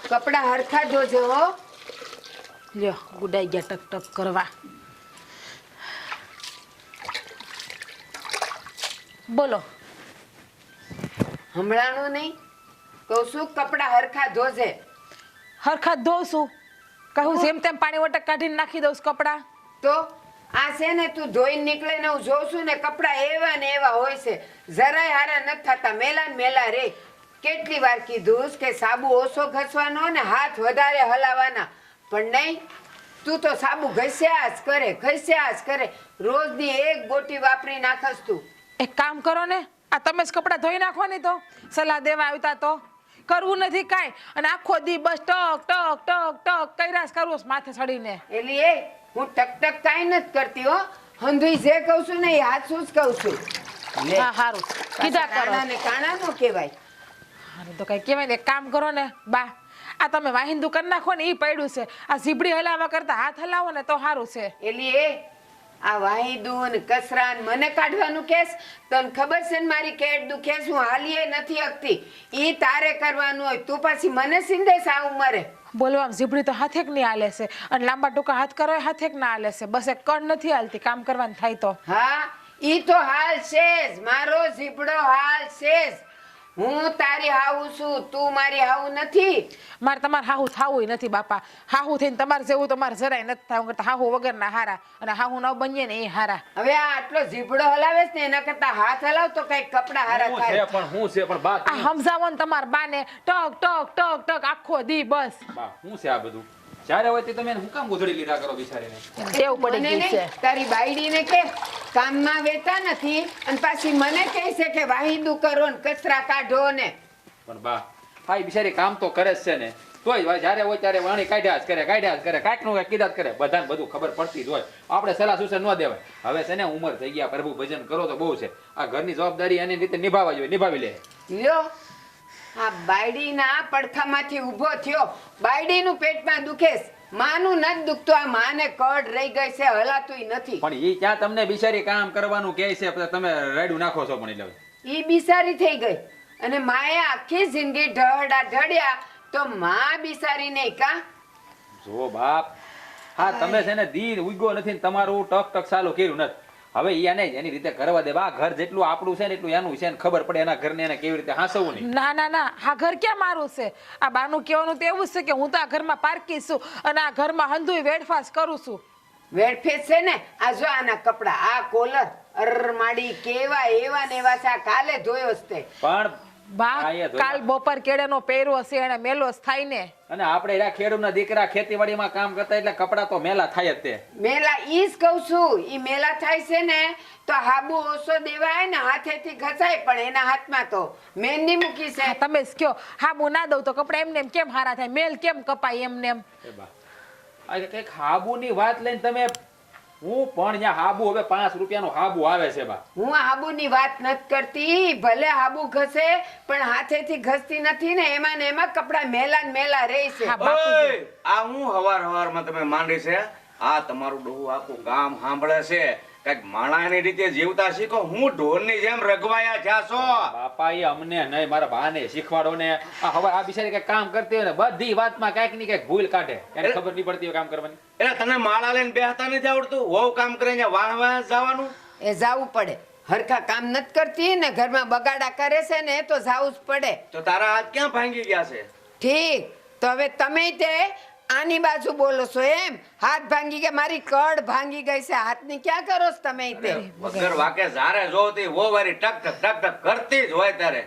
કપડા હરખા ધોજો હો. લ્યો ગુડાઈ ગયા ટક ટક કરવા. બોલો. હમણાંનું નહીં કહું છું, કપડા હરખા ધોજે. હરખા ધોઉં છું. કહું જેમ તેમ પાણી વટક કાઢીને નાખી દઉં છું કપડા. તો આ છે ને તું ધોઈને નીકળે ને હું જોઉં છું ને કપડા એવા ને એવા હોય છે, જરાય હારા નથી થતા, મેલા ને મેલા રે. કેટલી વાર કીધું કે સાબુ ઓછો ઘસવાનો ને હાથ વધારે હલાવવાના, પણ નહીં, તું તો સાબુ ઘસ્યા જ કરે. રોજની એક ગોટી વાપરી નાખસ તું. એક કામ કરો ને, આ તમે જ કપડા ધોઈ નાખો ને, તો સલાહ દેવા આવતા તો કરવું નથી કાંઈ, અને આખો દી બસ ટક ટક ટક ટક કર્યા જ કરવું માથે ચડીને. એલી એ હું ટક ટક કાંઈ નથી કરતી હો, હંધુઈ જે કહું છું ને એ હાચું જ કહું છું. હા હારું કીધા કરો. ને કાણા નો કહેવાય. હારું તો કઈ કહેવાય ને, એક કામ કરો ને બા, આ તમે વાહિંદુ કરી નાખો ને એ પડ્યું છે, આ ઝીબડી હલાવવા કરતા હાથ હલાવો ને તો સારું છે. એલી એ આ વાહિદુ ને કસરા ને મને કાઢવાનું કેસ, તને ખબર છે ને મારી કેટ દુખે છે, હું હાલીએ નથી શકતી. ઈ તારે કરવાનું હોય, તું પાછી મને સિંધેશ આ ઉંમરે. બોલવા ઝીબડી તો હાથેક નહીં હાલે છે, અને લાંબા ટૂંકા હાથ કરો હાથેક ના હાલે છે, બસ એક કણ નથી હાલતી કામ કરવાનું થાય તો. હા ઈ તો હાલ છે જ, મારો ઝીબડો હાલ છે જ. હું તારી હાવું છું, તું મારી હાવું નથી. મારે તમારે હાહુ થાવું નથી બાપા, હાહુ થઈને તમારે જેવું તમારે જરાય નથી થવું કરતા હાહુ વગરના હારા, અને હાહુ ન બનીએ ને એ હારા. હવે આ આટલો ઝીબડો હલાવે છે ને એના કરતા હાથ હલાવ તો કઈક કપડા હારા થાય. હું છે પણ બા આ સમજાવો ને તમારા બાને, ટક ટક ટક ટક આખો દી બસ. બા હું છે આ બધું? જ્યારે હોય તે તમે હું કામ ગોધડી લીધા કરો બિચારીને? ટેવ પડી મને ગઈ નહીં, છે. તારી બાયડીને કે કામમાં વેતા નથી અને પાછી મને કહે છે કે વાહિદુ કરો ને કચરા કાઢો ને. પણ બા હા બિચારી કામ તો કરે જ છે ને, તોય જ્યારે હોય ત્યારે વાણી કાઢ્યા જ કરે કાંઈક નું કાંઈક કીધા જ કરે. બધાને બધું ખબર પડતી જ હોય, આપણે સલાહ સૂચન ન દેવાય. હવે છે ને ઉંમર થઈ ગયા, પ્રભુ ભજન કરો તો બહુ છે, આ ઘરની જવાબદારી એની રીતે નિભાવવા જોઈએ, નિભાવી લે. લ્યો આ બાયડીના પડખામાંથી ઊભો થયો, બાયડીનું પેટમાં દુખે છે, માનું નથી દુખતું. આ માને કડ રહી ગઈ છે, હલાતુંય નથી. પણ ઈ ક્યાં તમને બિચારી કામ કરવાનું કહે છે, તમે રાયડું નાખો છો. પણ એટલે ઈ બિસારી થઈ ગઈ અને માએ આખી જિંદગી ઢળડા ઢળ્યા, તો માં બિસારી નહીં કા? જો બાપ હા તમે છે ને દી ઉગ્યો નથી ને તમારું ટક ટક ચાલુ કર્યું નથી. હવે એને એની રીતે કરવા દે. બા ઘર જેટલું આપણું છે ને એટલું એનું છે ને ખબર પડે એના ઘરને એને કેવી રીતે હાંસવું નહીં. ના ના ના, આ ઘર ક્યાં મારું છે? આ બાનું કહેવાનું તો એવું જ છે કે હું તો આ ઘરમાં પારકી છું અને આ ઘરમાં હંધુય વેડફાસ કરું છું. વેડફેસ છે ને આ જો આના કપડા, આ કોલર અરમાડી કેવા એવા ને એવા છે, આ કાલે ધોયો જ તે. પણ બા કાલ બપોર કેળેનો પહેર્યો હશે એને મેલો જ થાય ને. અને આપણે એના ખેડૂતના દીકરા ખેતીવાડીમાં કામ કરતા એટલે કપડા તો મેલા થાય જ તે. મેલા ઈ જ કહું છું, ઈ મેલા થાય છે ને તો હાબુ ઓછો દેવાય ને હાથેથી ઘસાય, પણ એના હાથમાં તો મહેંદી મૂકી છે. તમે જ કયો હાબુ ના દઉં તો કપડા એમને એમ કેમ હારા થાય, મેલ કેમ કપાય એમને એમ. આ કઈક હાબુની વાત લઈને તમે હું પણ ત્યાં હાબુ હવે 5 રૂપિયાનો હાબુ આવે છે બા. હું હાબુની વાત નથી કરતી, ભલે હાબુ ઘસે પણ હાથેથી ઘસતી નથી ને એમાં કપડા મેલા ને મેલા રહે છે. આ હું હવારમાં તમે માંડી છે, આ તમારું ડોહું આખું ગામ સાંભળે છે. કઈક માણાની રીતે જીવતા શીખો. હું ઢોરની જેમ રગવાયા થયા છો. બાપા એ અમને નહીં મારા બાને શીખવાડો ને. આ હવે આ બિચારી કઈક કામ કરતી હોય ને બધી વાતમાં કઈક ની કઈક ભૂલ કાઢે, એને ખબર નહીં પડતી હોય કામ કરવાની. એટલે તને માળા લઈને બેહતા નથી આવડતું? વહુ કામ કરે ને વાહ જવાનું એ જાવું પડે. હરખા કામ નથી કરતી ને ઘરમાં બગાડા કરે છે ને તો જાવું જ પડે. તો તારા હાથ ક્યાં ભાંગી ગયા છે? ઠીક, તો હવે તમે તે આની બાજુ બોલો છો એમ? હાથ ભાંગી ગયા, મારી કડ ભાંગી ગઈ છે, હાથની ક્યાં કરો છો તમે? તે વગર વાકે જારે જોતી વહુ વારી ટક ટક ટક ટક કરતી જ હોય ત્યારે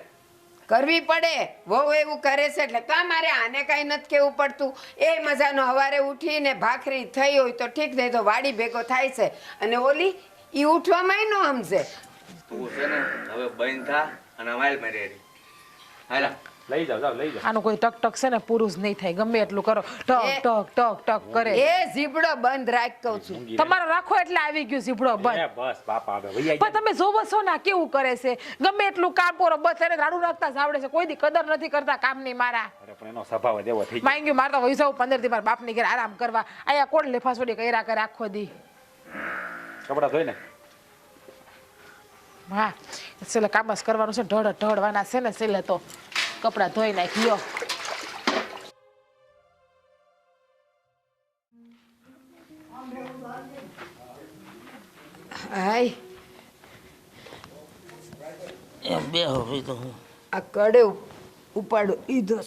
કરવી પડે. વહુ એવું કરે છે એટલે કા મારે આને કઈ નથી કેવું પડતું? એ મજાનો હવારે ઉઠીને ભાખરી થઈ હોય તો ઠીક, નહીં તો વાડી ભેગો થાય છે. અને ઓલી ઈ ઉઠવામાં ન સમજે. તું છે ને હવે બંધ થા અને માઇલ મારી રેડી હાલા લઈ જાવ લઈ જાવ. આનું કોઈ ટક ટક છે ને પૂરું જ નહીં થાય, ગમે એટલું કરો ટક ટક ટક ટક કરે. એ ઝીબડો બંધ રાખ કહું છું. તમારો રાખો એટલે આવી ગયું ઝીબડો બંધ. બસ બાપા હવે વૈયા પણ તમે જોવો છો ના કેવું કરે છે, ગમે એટલું કામ કરો બસ એને રાડું નાખતા જ આવડે છે, કોઈ દી કદર નથી કરતા કામની. મારા અરે પણ એનો સ્વભાવ જ એવો થઈ ગયો. માંગ્યું મારે તો વહી જાવ 15 દી મારા બાપની ઘરે આરામ કરવા, આયા કોણ લેફાસોડી કર્યા કરે આખો દી. કપડા ધોઈ ને હા છેલ્લે કામ જ કરવાનું છે, ઢળવાના છે ને છેલ્લે તો કપડા ધોઈ નાખ લ્યો. હાય એમ બે હવે તો હું આ કડે ઉપાડો ઈધો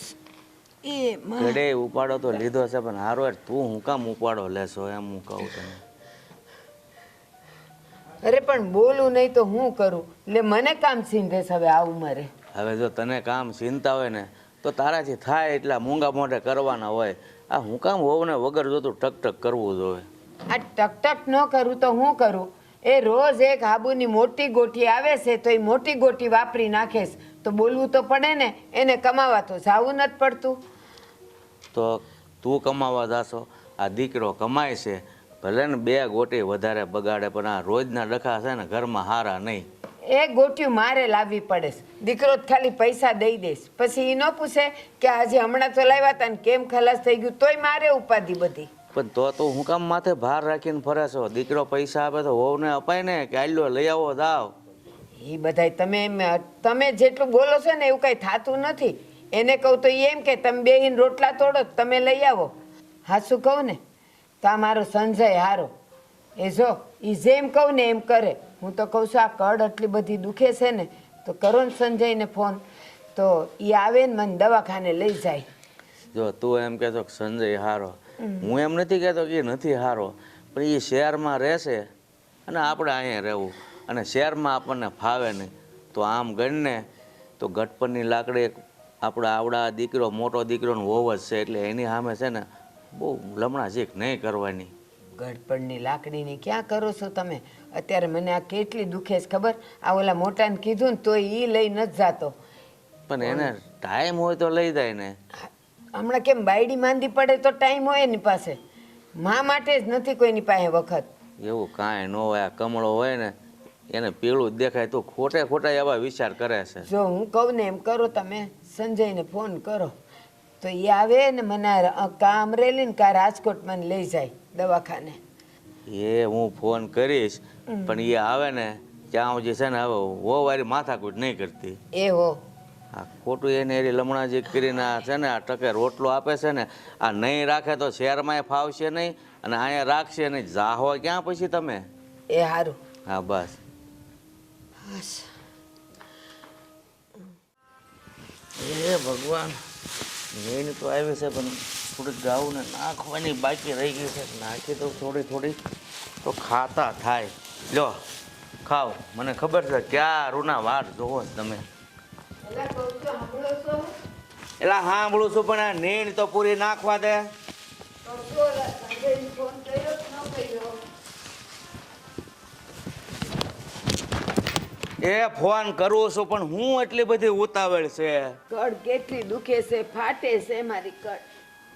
એ માં. ઘડે ઉપાડો તો લીધો છે પણ હારો યાર તું હું કામ ઉપાડો લેશો એમ હું કહું તને. અરે પણ બોલું નહીં તો હું કરું એટલે મને કામ સીંધે છે હવે આ ઉંમરે. હવે જો તને કામ ચિંતા હોય ને તો તારાથી થાય એટલા મૂંગા મોઢે કરવાના હોય. આ હું કામ હોવ ને વગર જોતું ટક ટક કરવું જોઈએ. આ ટકટક ન કરું તો હું કરું? એ રોજ એક હાબુની મોટી ગોઠી આવે છે તો એ મોટી ગોઠી વાપરી નાખે છે તો બોલવું તો પડે ને. એને કમાવા તો જાવું નથી પડતું. તો તું કમાવા જાશો, આ દીકરો કમાય છે ભલે ને 2 ગોટી વધારે બગાડે પણ આ રોજના ડખા છે ને ઘરમાં હારા નહીં. એ ગોઠિયું મારે લાવવી પડે છે. દીકરો જ ખાલી પૈસા દઈ દઈશ પછી એ ન પૂછે કે આજે હમણાં તો લાવ્યા હતા ને કેમ ખલાસ થઈ ગયું તોય મારે ઉપાધિ બધી. પણ તો તું હું કામ માથે ભાર રાખીને ફરે છો? દીકરો પૈસા આપે તો વહુને અપાય ને કે આલ્યો લઈ આવો જાવ. એ બધાય તમે જેટલું બોલો છો ને એવું કઈ થતું નથી. એને કહું તો ઈ એમ કે તમે બેહીને રોટલા તોડો તમે લઈ આવો. હાચું કહું ને તો આ મારો સંજય હારો એ જો એ જેમ કહું ને એમ કરે. હું તો કહું છું આ કડ આટલી બધી દુખે છે ને તો કરો ને સંજયને ફોન તો એ આવે ને મને દવાખાને લઈ જાય. જો તું એમ કહેતો કે સંજય હારો, હું એમ નથી કહેતો કે એ નથી હારો પણ એ શહેરમાં રહેશે અને આપણે અહીંયા રહેવું અને શહેરમાં આપણને ફાવે નહીં. તો આમ ગણને તો ગટપણની લાકડી આપણા આવડા દીકરો મોટો દીકરોનો વહુ જ છે એટલે એની સામે છે ને બહુ લમણા શીખ નહીં કરવાની. ગડપણની લાકડીની ક્યાં કરો છો તમે? અત્યારે મને આ કેટલી દુખે છે ખબર? આ ઓલા મોટાને કીધું ને તોય એ લઈ નથી જાતો. પણ એને ટાઈમ હોય તો લઈ જાય ને. હમણાં કેમ બાયડી માંદી પડે તો ટાઈમ હોય એની પાસે? મા માટે જ નથી કોઈની પાસે વખત. એવું કાંઈ ન હોય. આ કમળો હોય ને એને પીળું જ દેખાય તો ખોટા એવા વિચાર કરે છે. જો હું કહું ને એમ કરો તમે સંજયને ફોન કરો તો એ આવે ને મને કા અમરેલી ને કા રાજકોટ મને લઈ જાય દવાખાને. એ હું ફોન કરીશ પણ એ આવે ને ત્યાં સુધી છે ને હવે વારી માથાકૂટ નહીં કરતી. એ હો આ ખોટું એને એરી લમણાજી કરીને આ છે ને આ ટકે રોટલો આપે છે ને આ નહીં રાખે તો શહેરમાં ફાવશે નહીં અને અહીંયા રાખશે નહીં. જાહો ક્યાં પછી તમે? એ સારું. હા બસ. એ ભગવાન મેન તો આવી છે પણ થોડીક ગાવું ને નાખવાની બાકી રહી ગઈ છે. નાખી તો થોડી તો ખાતા થાય. લો ખાઓ. મને ખબર છે ક્યાં રૂના વાટ જોવો છો તમે. એટલે સાંભળું છું પણ આ નીણ તો પૂરી નાખવા દે. એ ફોન કરું છું પણ હું એટલી બધી ઉતાવળ છે. કડ કેટલી દુખે છે ફાટે છે મારી કડ.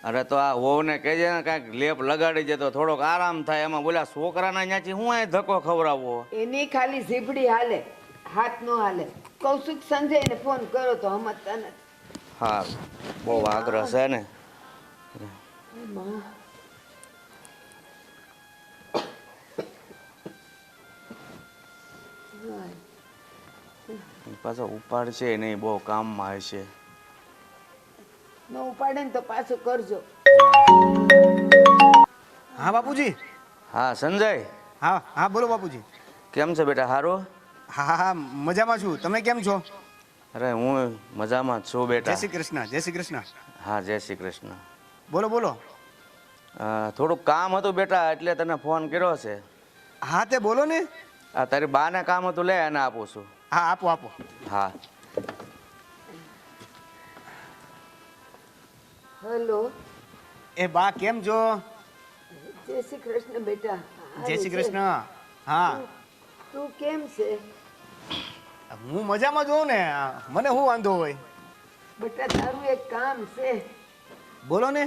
અરે તો આ વહુને કહેજે ને કાંઈક લેપ લગાડી દે તો થોડોક આરામ થાય. એમાં બોલ્યા છોકરાના ત્યાંથી હું અહીં ધક્કો ખવડાવવો? એની ખાલી ઝીબડી હાલે હાથ નો હાલે. કૌશિક સંજયને ફોન કરો તો સમજતા નથી. હા બહુ આગ્રહ છે ને. પાછો ઉપાડશે નહીં બહુ કામમાં હશે. ન ઉપાડે ને તો પાછું કરજો. હા બાપુજી. હા સંજય. હા હા બોલો બાપુજી. કેમ છે બેટા? સારું? હા હા મજામાં છું. તમે કેમ છો? અરે હું મજામાં જ છું જય બેટા. શ્રી કૃષ્ણ. જય શ્રી કૃષ્ણ. હા જય શ્રી કૃષ્ણ. બોલો બોલો. થોડુંક કામ હતું બેટા એટલે તને ફોન કર્યો છે. હા તે બોલો ને. આ તારી બાને કામ હતું લે એને આપું છું. હા આપો આપો. હા. હેલો. એ બા કેમ છો? જય શ્રી કૃષ્ણ બેટા. જય શ્રી કૃષ્ણ. હા તું કેમ છે? હું મજામાં છું ને. મને શું વાંધો હોય? બેટા તારું એક કામ છે. બોલો ને.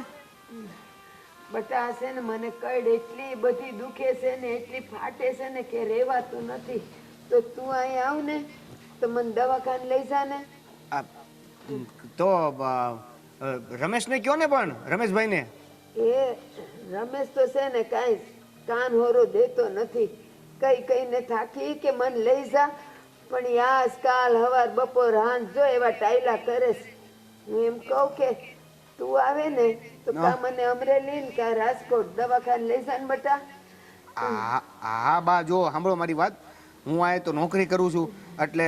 બેટા આ છે ને મને કડ એટલી બધી દુખે છે ને એટલી ફાટે છે ને કે રહેવાતું નથી. તો તું અહીં આવ ને તો મને દવાખાને લઈ જા ને. આ, તો રમેશને કયો ને પણ રમેશભાઈને. એ રમેશ તો છે ને કાંઈ કાન હોરો દેતો નથી. કઈને થાકી કે મને લઈ જા પણ યાસ કાલ હવાર બપોર હાંજ જો એવા ટાયલા કરે છે. હું એમ કહું કે તું આવે ને તો કા મને અમરેલી ને કા રાજકોટ દવાખાને લઈ જા ને બેટા. હા બા જો સાંભળો મારી વાત. હું આ તો નોકરી કરું છું એટલે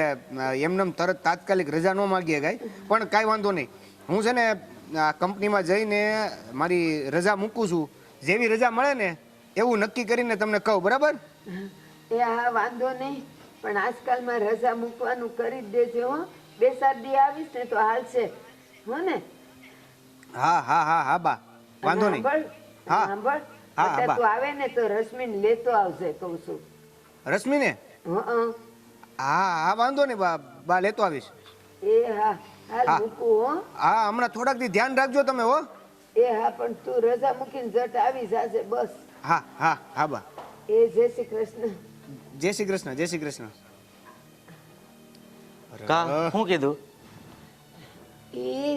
એમને તરત તાત્કાલિક રજા ન માગીએ કાંઈ, પણ કાંઈ વાંધો નહીં. હું છે ને આ કંપનીમાં જઈને મારી રજા મૂકું છું. જેવી રજા મળે ને એવું નક્કી કરીને તમને કહું, બરાબર? એ હા વાંધો નહીં, પણ આજકાલમાં રજા મૂકવાનું કરી જ દેજે હો. 2-4 દી આવીશ ને તો હાલશે હો ને. હા હા હા હા બા, વાંધો નહીં. હા. સાંભળ હા, એટલે બા. તું આવે ને તો રશ્મિને લેતો આવજે કહું છું. રશ્મિને? હં. હા હા વાંધો નહીં બા, બા લેતો આવીશ. એ હા હાલ હા. મૂકું હો. હા હમણાં થોડાક દી ધ્યાન રાખજો તમે હો. એ હા પણ તું રજા મૂકીને જટ આવી જાજે બસ. હા હા હા બા. એ જય શ્રી કૃષ્ણ. જય શ્રી કૃષ્ણ, જય શ્રી કૃષ્ણ. કા શું કીધું? ઈ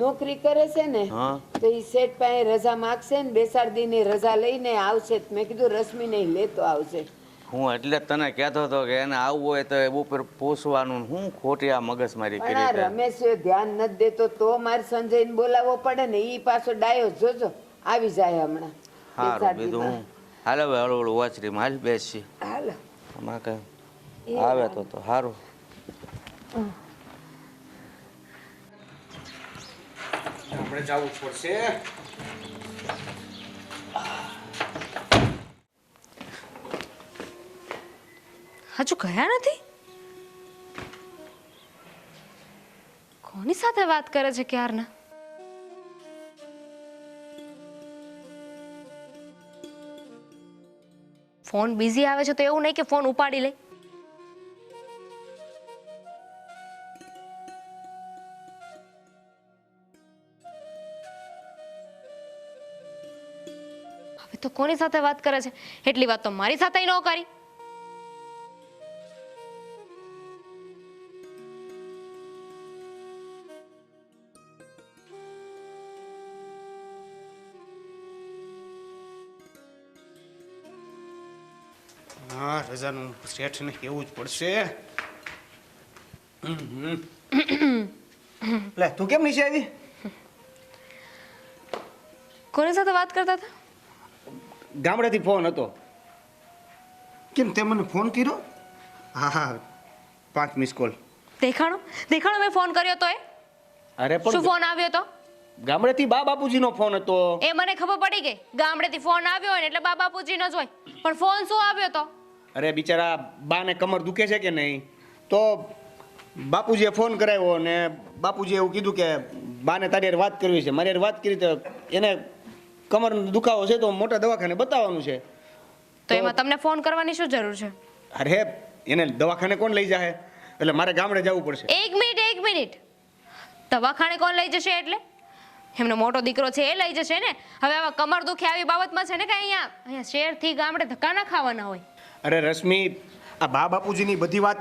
નોકરી કરે છે ને હા. તો ઈ શેઠ પાસે રજા માગશે ને 2-4 દીની રજા લઈને આવશે. તો મેં કીધું રશ્મિને ઈ લેતો આવશે. હું એટલે જ તને કહેતો હતો કે એને આવવું હોય તો એ ઉપર પૂછવાનું. હું ખોટી આ મગજમારી પણ આ કરી તે. રમેશ ધ્યાન નથી દેતો તો મારે સંજયને બોલાવવો પડે ને. ઈ પાછો ડાયો જોજો આવી જાય હમણાં. સારું 2-4 બીજું દીમાં. હું હાલ હવે હળવું વાંચરીમાં હાલ બેસી હાલો. આમાં કઈ એ આવે તો સારું. આપણે જવું પડશે. હજુ ગયા નથી? કોની સાથે વાત કરે છે ક્યારના? ફોન બિઝી આવે છે તો એવું નહીં કે ફોન ઉપાડી લે. હવે તો કોની સાથે વાત કરે છે? એટલી વાત તો મારી સાથે ન કરી. હા રજાનું શેઠને કેવું જ પડશે. લે તું કેમ નીચે આવી? કોની સાથે વાત કરતા હતા? ગામડેથી ફોન હતો. કેમ તે મને ફોન કર્યો? હા હા 5 મિસ કોલ. દેખાણો દેખાણો મેં ફોન કર્યો તો એ અરે શું પણ ફોન આવ્યો તો? ગામડેથી બા બાપુજીનો ફોન હતો. એ મને ખબર પડી ગઈ. ગામડેથી ફોન આવ્યો હોય ને એટલે બા બાપુજીનો જ હોય. પણ ફોન શું આવ્યો તો? અરે બિચારા બાને કમર દુખે છે કે નહીં, તો બાપુજીએ ફોન કરાવ્યો ને બાપુજીએ એવું કીધું કે બાને તારી હારે વાત કરવી છે. મારી હારે વાત કરી તો એને કમરનો દુખાવો છે તો મોટા દવાખાને બતાવવાનું છે. તો એમાં તમને ફોન કરવાની શું જરૂર છે? અરે એને દવાખાને કોણ લઈ જાય? એટલે મારે ગામડે જવું પડશે. એક મિનિટ. દવાખાને કોણ લઈ જશે એટલે? એમનો મોટો દીકરો છે એ લઈ જશે ને. હવે આવા કમર દુખે આવી બાબતમાં છે ને કે અહીંયા શહેરથી ગામડે ધક્કા ના ખાવાના હોય. અરે રશ્મિ, આ બા બાપુજીની બધી વાત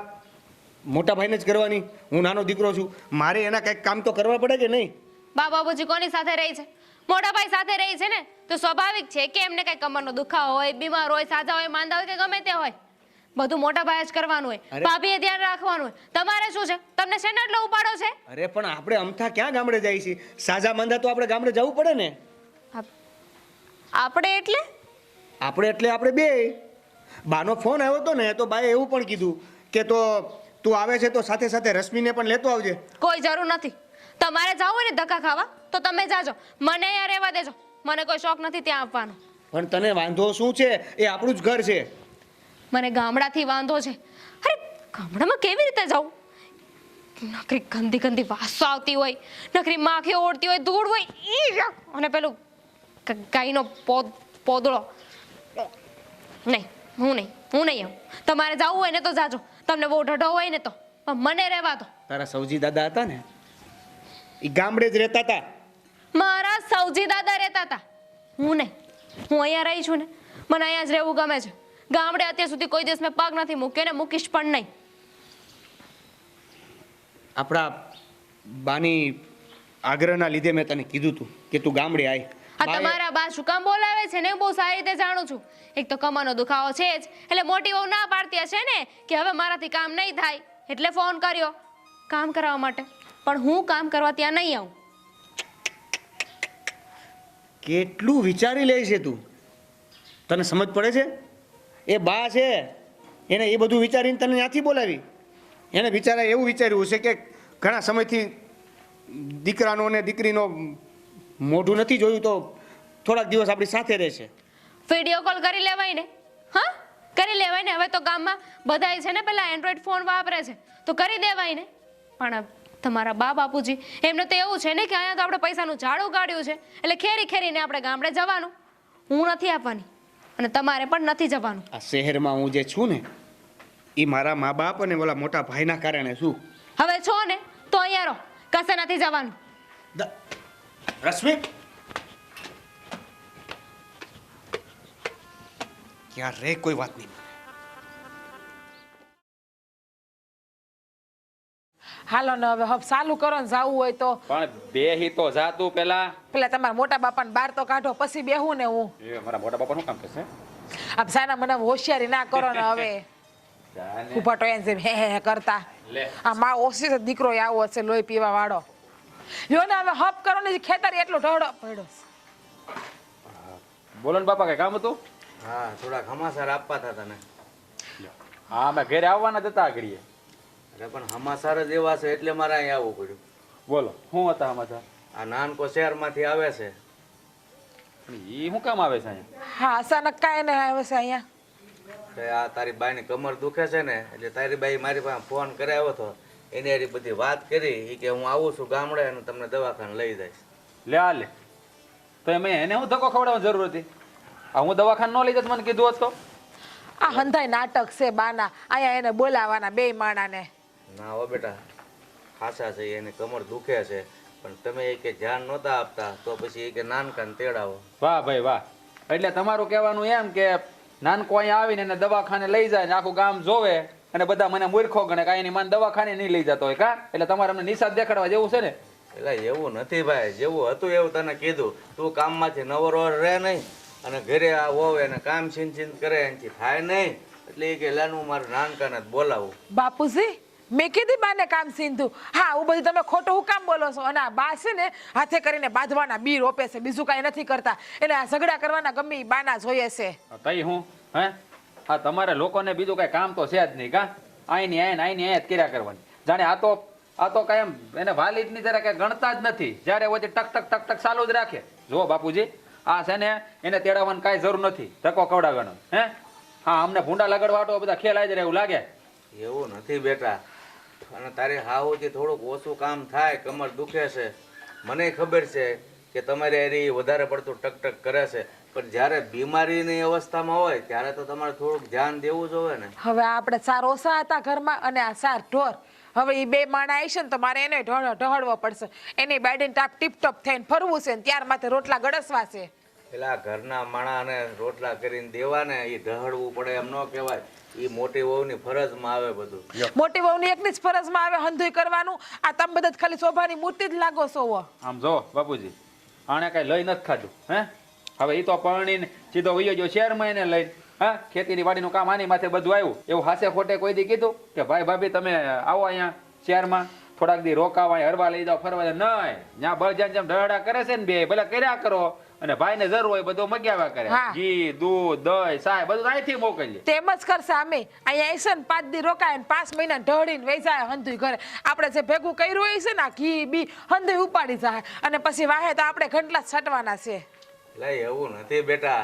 મોટા ભાઈને જ કરવાની. હું નાનો દીકરો છું, મારે એના કંઈક કામ તો કરવા પડે કે નહીં? બા બાપુજી કોની સાથે રહી છે? મોટા ભાઈ સાથે રહી છે ને. તો સ્વાભાવિક છે કે એમને કઈ કમરનો દુખાવો હોય, બીમાર હોય, સાજા હોય, માંદા હોય કે ગમે તે હોય, બધું મોટા ભાઈ જ કરવાનું હોય. અરે. ભાભીએ ધ્યાન રાખવાનું હોય. તમારે શું છે? તમને શેનો એટલો ઉપાડો છે? અરે પણ આપણે અમથા ક્યાં ગામડે જઈએ છીએ? સાજા માંદા તો આપણે ગામડે જવું પડે ને. આપણે એટલે આપણે બે. બાનો ફોન આવ્યો હતો ને તો બાએ એવું પણ કીધું કે તો તું આવે છે તો સાથે સાથે રશ્મિને પણ લેતો આવજે. કોઈ જરૂર નથી. તમારે જાવ હોય ને ધક્કા ખાવા તો તમે જાજો. મને અહીંયા રહેવા દેજો. મને કોઈ શોખ નથી ત્યાં આવવાનો. પણ તને વાંધો શું છે? એ આપણું જ ઘર છે. મને ગામડાથી વાંધો છે. અરે ગામડામાં કેવી રીતે જાઉં? નકરી ગંદી ગંદી વાસો આવતી હોય, નકરી માખીઓ ઓળતી હોય, ધૂળ હોય, ઈ! અને પેલું ગાયનો પોદળો. નહીં હું નહીં આવું. તમારે જવું હોય ને તો જાજો. તમને બહુ ઢઢો હોય ને તો, પણ મને રહેવા દો. તારા સૌજી દાદા હતા ને, એ ગામડે જ રહેતા હતા. મારા સૌજી દાદા રહેતા હતા. હું નહીં. હું અહીંયા રહી છું ને, મને અહીંયા જ રહેવું ગમે છે. ગામડે અત્યાર સુધી કોઈ દિવસ મેં પગ નથી મૂક્યો ને મૂકીશ પણ નહીં. આપણા બાની આગ્રહના લીધે મેં તને કીધું તું કે તું ગામડે આય. આ તમારા બા શું કામ બોલાવે છે ને હું બહુ સારી રીતે જાણું છું. એક તો કમરનો દુખાવો છે જ, એટલે મોટી વહુ ના પાડતી હશે ને કે હવે મારાથી કામ નહીં થાય, એટલે ફોન કર્યો કામ કરાવવા માટે. પણ હું કામ કરવા ત્યાં નહીં આવું. કેટલું વિચારી લે છે તું? તને સમજ પડે છે? એ બા છે એને એ બધું વિચારીને તને ત્યાંથી બોલાવી. એને બિચારા એવું વિચાર્યું છે કે ઘણા સમયથી દીકરાનો ને દીકરીનો મોઢું નથી જોયું તો થોડાક દિવસ આપણી સાથે રહેશે. વિડીયો કોલ કરી લેવાય ને. હા, કરી લેવાય ને. હવે તો ગામમાં બધાય છે ને પેલા એન્ડ્રોઈડ ફોન વાપરે છે, તો કરી દેવાય ને. પણ તમારા બા બાપુજી એમને તો એવું છે ને કે અહીંયા તો આપણે પૈસાનું ઝાડ ઉગાડ્યું છે, એટલે ખેરી ખેરીને આપણે ગામડે જવાનું. હું નથી આપવાની અને તમારે પણ નથી જવાનું. આ શહેરમાં હું જે છું ને એ મારા મા બાપ અને ઓલા મોટા ભાઈના કારણે છું. હવે છો ને તો અહીંયા રહો, કશે નથી જવાનું. રશ્મિ, ક્યાં રે કોઈ વાત નહીં. હાલો ને હવે હબ ચાલુ કરો ને જાવું હોય તો. પણ બેહી તો જાતું પેલા. પેલા તમારા મોટા બાપાને બહાર તો કાઢો, પછી બેહું ને હું. એ મારા મોટા બાપા નું કામ થશે. આપ સાના મને હોશિયારી ના કરો ને હવે. જાને. ઉભા તો એમ હે કરતા. લે. આ માં ઓછી દીકરો આવો હશે લોહી પીવા વાળો. લ્યો ને હવે હપ કરો ને ખેતર એટલો ઢળો પડ્યો. બોલો ને બાપા કઈ કામ હતું? હા, થોડા સમાચાર આપવા હતા તને. હા, અમે ઘરે આવવાના જ હતા આગળ. અરે પણ સમાચાર જ એવા છે એટલે મારે અહીંયા આવવું પડ્યું. બોલો શું હતા સમાચાર? આ નાનકો શહેરમાંથી આવે છે. ઈ શું કામ આવે છે અહીંયા? હા, અચાનક કાંઈ ને આવે છે અહીંયા. કે આ તારી બાઈની કમર દુખે છે ને એટલે તારી બાઈ મારી પાસે ફોન કરાવ્યો હતો. એને એની બધી વાત કરી. ઈ કે હું આવું છું ગામડે અને તમને દવાખાને લઈ જઈશ. લે આ લે, તો એમ એને હું ધક્કો ખવડાવવાની જરૂર હતી? આ હું દવાખાને ન લઈ જત મને કીધું હોત તો. આ હંધાઈ નાટક છે બાના. અહીંયા એને બોલાવાના બે માણાને. ના હો બેટા, ખાસા છે એની કમર દુખે છે પણ તમે એ કે ધ્યાન નહોતા આપતા તો પછી એ કે નાનકાને તેડાવો. વાહ ભાઈ વાહ. એટલે તમારું કહેવાનું એમ કે નાનકો અહીંયા આવીને એને દવાખાને લઈ જાય ને આખું ગામ જોવે અને બધા મને મૂર્ખો ગણે, કાંઈ એની માન દવાખાને નહીં લઈ જતો હોય કા? એટલે તમારે અમને નિશાદ દેખાડવા જેવું છે ને? એટલે એવું નથી ભાઈ, જેવું હતું એવું તને કીધું. તું કામમાંથી નવરો રહે નહીં અને ઘરે આ હોવે અને કામ છીન કરે એનાથી થાય નહીં. એટલે એ કે લાનું મારે નાનકાને જ બોલાવું. બાપુજી મેં કીધી બાને કામ સીંધું. હા, આવું બધું તમે ખોટું હું કામ બોલો છો? અને આ બા છે ને હાથે કરીને બાંધવાના બી રોપે છે, બીજું કાંઈ નથી કરતા. એટલે આ ઝઘડા કરવાના ગમે ઈ બાના જોઈએ છે. તઈ હું હે? હા, તમારે લોકોને બીજું કઈ કામ તો છે જ નહીં કા? આઈની આયા જ કર્યા કરવાની. જાણે આ તો કઈ એમ એને વાલી જ નહીં, જરા કઈ ગણતા જ નથી. જ્યારે હોય ટક ટક ટક ટક ચાલુ જ રાખે. જો બાપુજી, આ છે ને એને તેડાવવાની કાંઈ જરૂર નથી, ધક્કો ખવડાવવાનો. હે? હા, અમને ભૂંડા લગાડવા બધા ખેલ આવી જાય એવું લાગે. એવું નથી બેટા, અને તારે હાવથી થોડુંક ઓછું કામ થાય. કમર દુખે છે, મને ખબર છે કે તમારે એ વધારે પડતું ટક કરે છે, પણ જ્યારે બીમારીની અવસ્થામાં હોય ત્યારે તો તમારે થોડુંક ધ્યાન દેવું જોઈએ ને. હવે આપણે ચાર ઓછા હતા ઘરમાં અને આ ચાર ઢોર. હવે એ બે માણા આવશે ને તો મારે એને ઢહળવો પડશે. એની બેડીને ટાપ ટીપટોપ થઈને ફરવું છે ને ત્યાર માથે રોટલા ગળસવા છે. પેલા ઘરના માણાને રોટલા કરીને દેવાને એ ઢહળવું પડે એમ ન કહેવાય. એ મોટી વહુની ફરજમાં આવે બધું. મોટી વહુની એકની જ ફરજમાં આવે હંધુય કરવાનું. આ તમે બધા ખાલી શોભાની મૂર્તિ જ લાગો છો. આમ જો બાપુજી, આણે કઈ લઈ નથી ખાધું. હે? હવે ઈ તો પરણીને સીધો વયો ગયો શહેરમાં એને લઈને. હા, ખેતીની વાડીનું કામ આની માથે બધું આવ્યું. એવું હાસે ખોટે કોઈ દી કીધું કે ભાઈ ભાભી તમે આવો અહીંયા શહેરમાં થોડાક દી રોકાવા, હરવા લઈ જાઓ, ફરવા જાઓ? નહીં, ત્યાં બળજાન જેમ ઢળડા કરે છે ને બે ભલે કર્યા કરો. અને ભાઈને જરૂર હોય બધું મગ્યાવા કરે. ઘી, દૂધ, દહીં, સાય બધું અહીંથી મોકલીએ. તેમ જ કરશે અમે. અહીંયા આવીશે ને 5 દી રોકાય ને 5 મહિના ઢળીને વહી જાય હંધુય ઘરે. આપણે જે ભેગું કર્યું હોય છે ને ઘી બી હંધુય ઉપાડી જાય અને પછી વાહે તો આપણે ઘંટલા છટવાના છે. એટલે એવું નથી બેટા,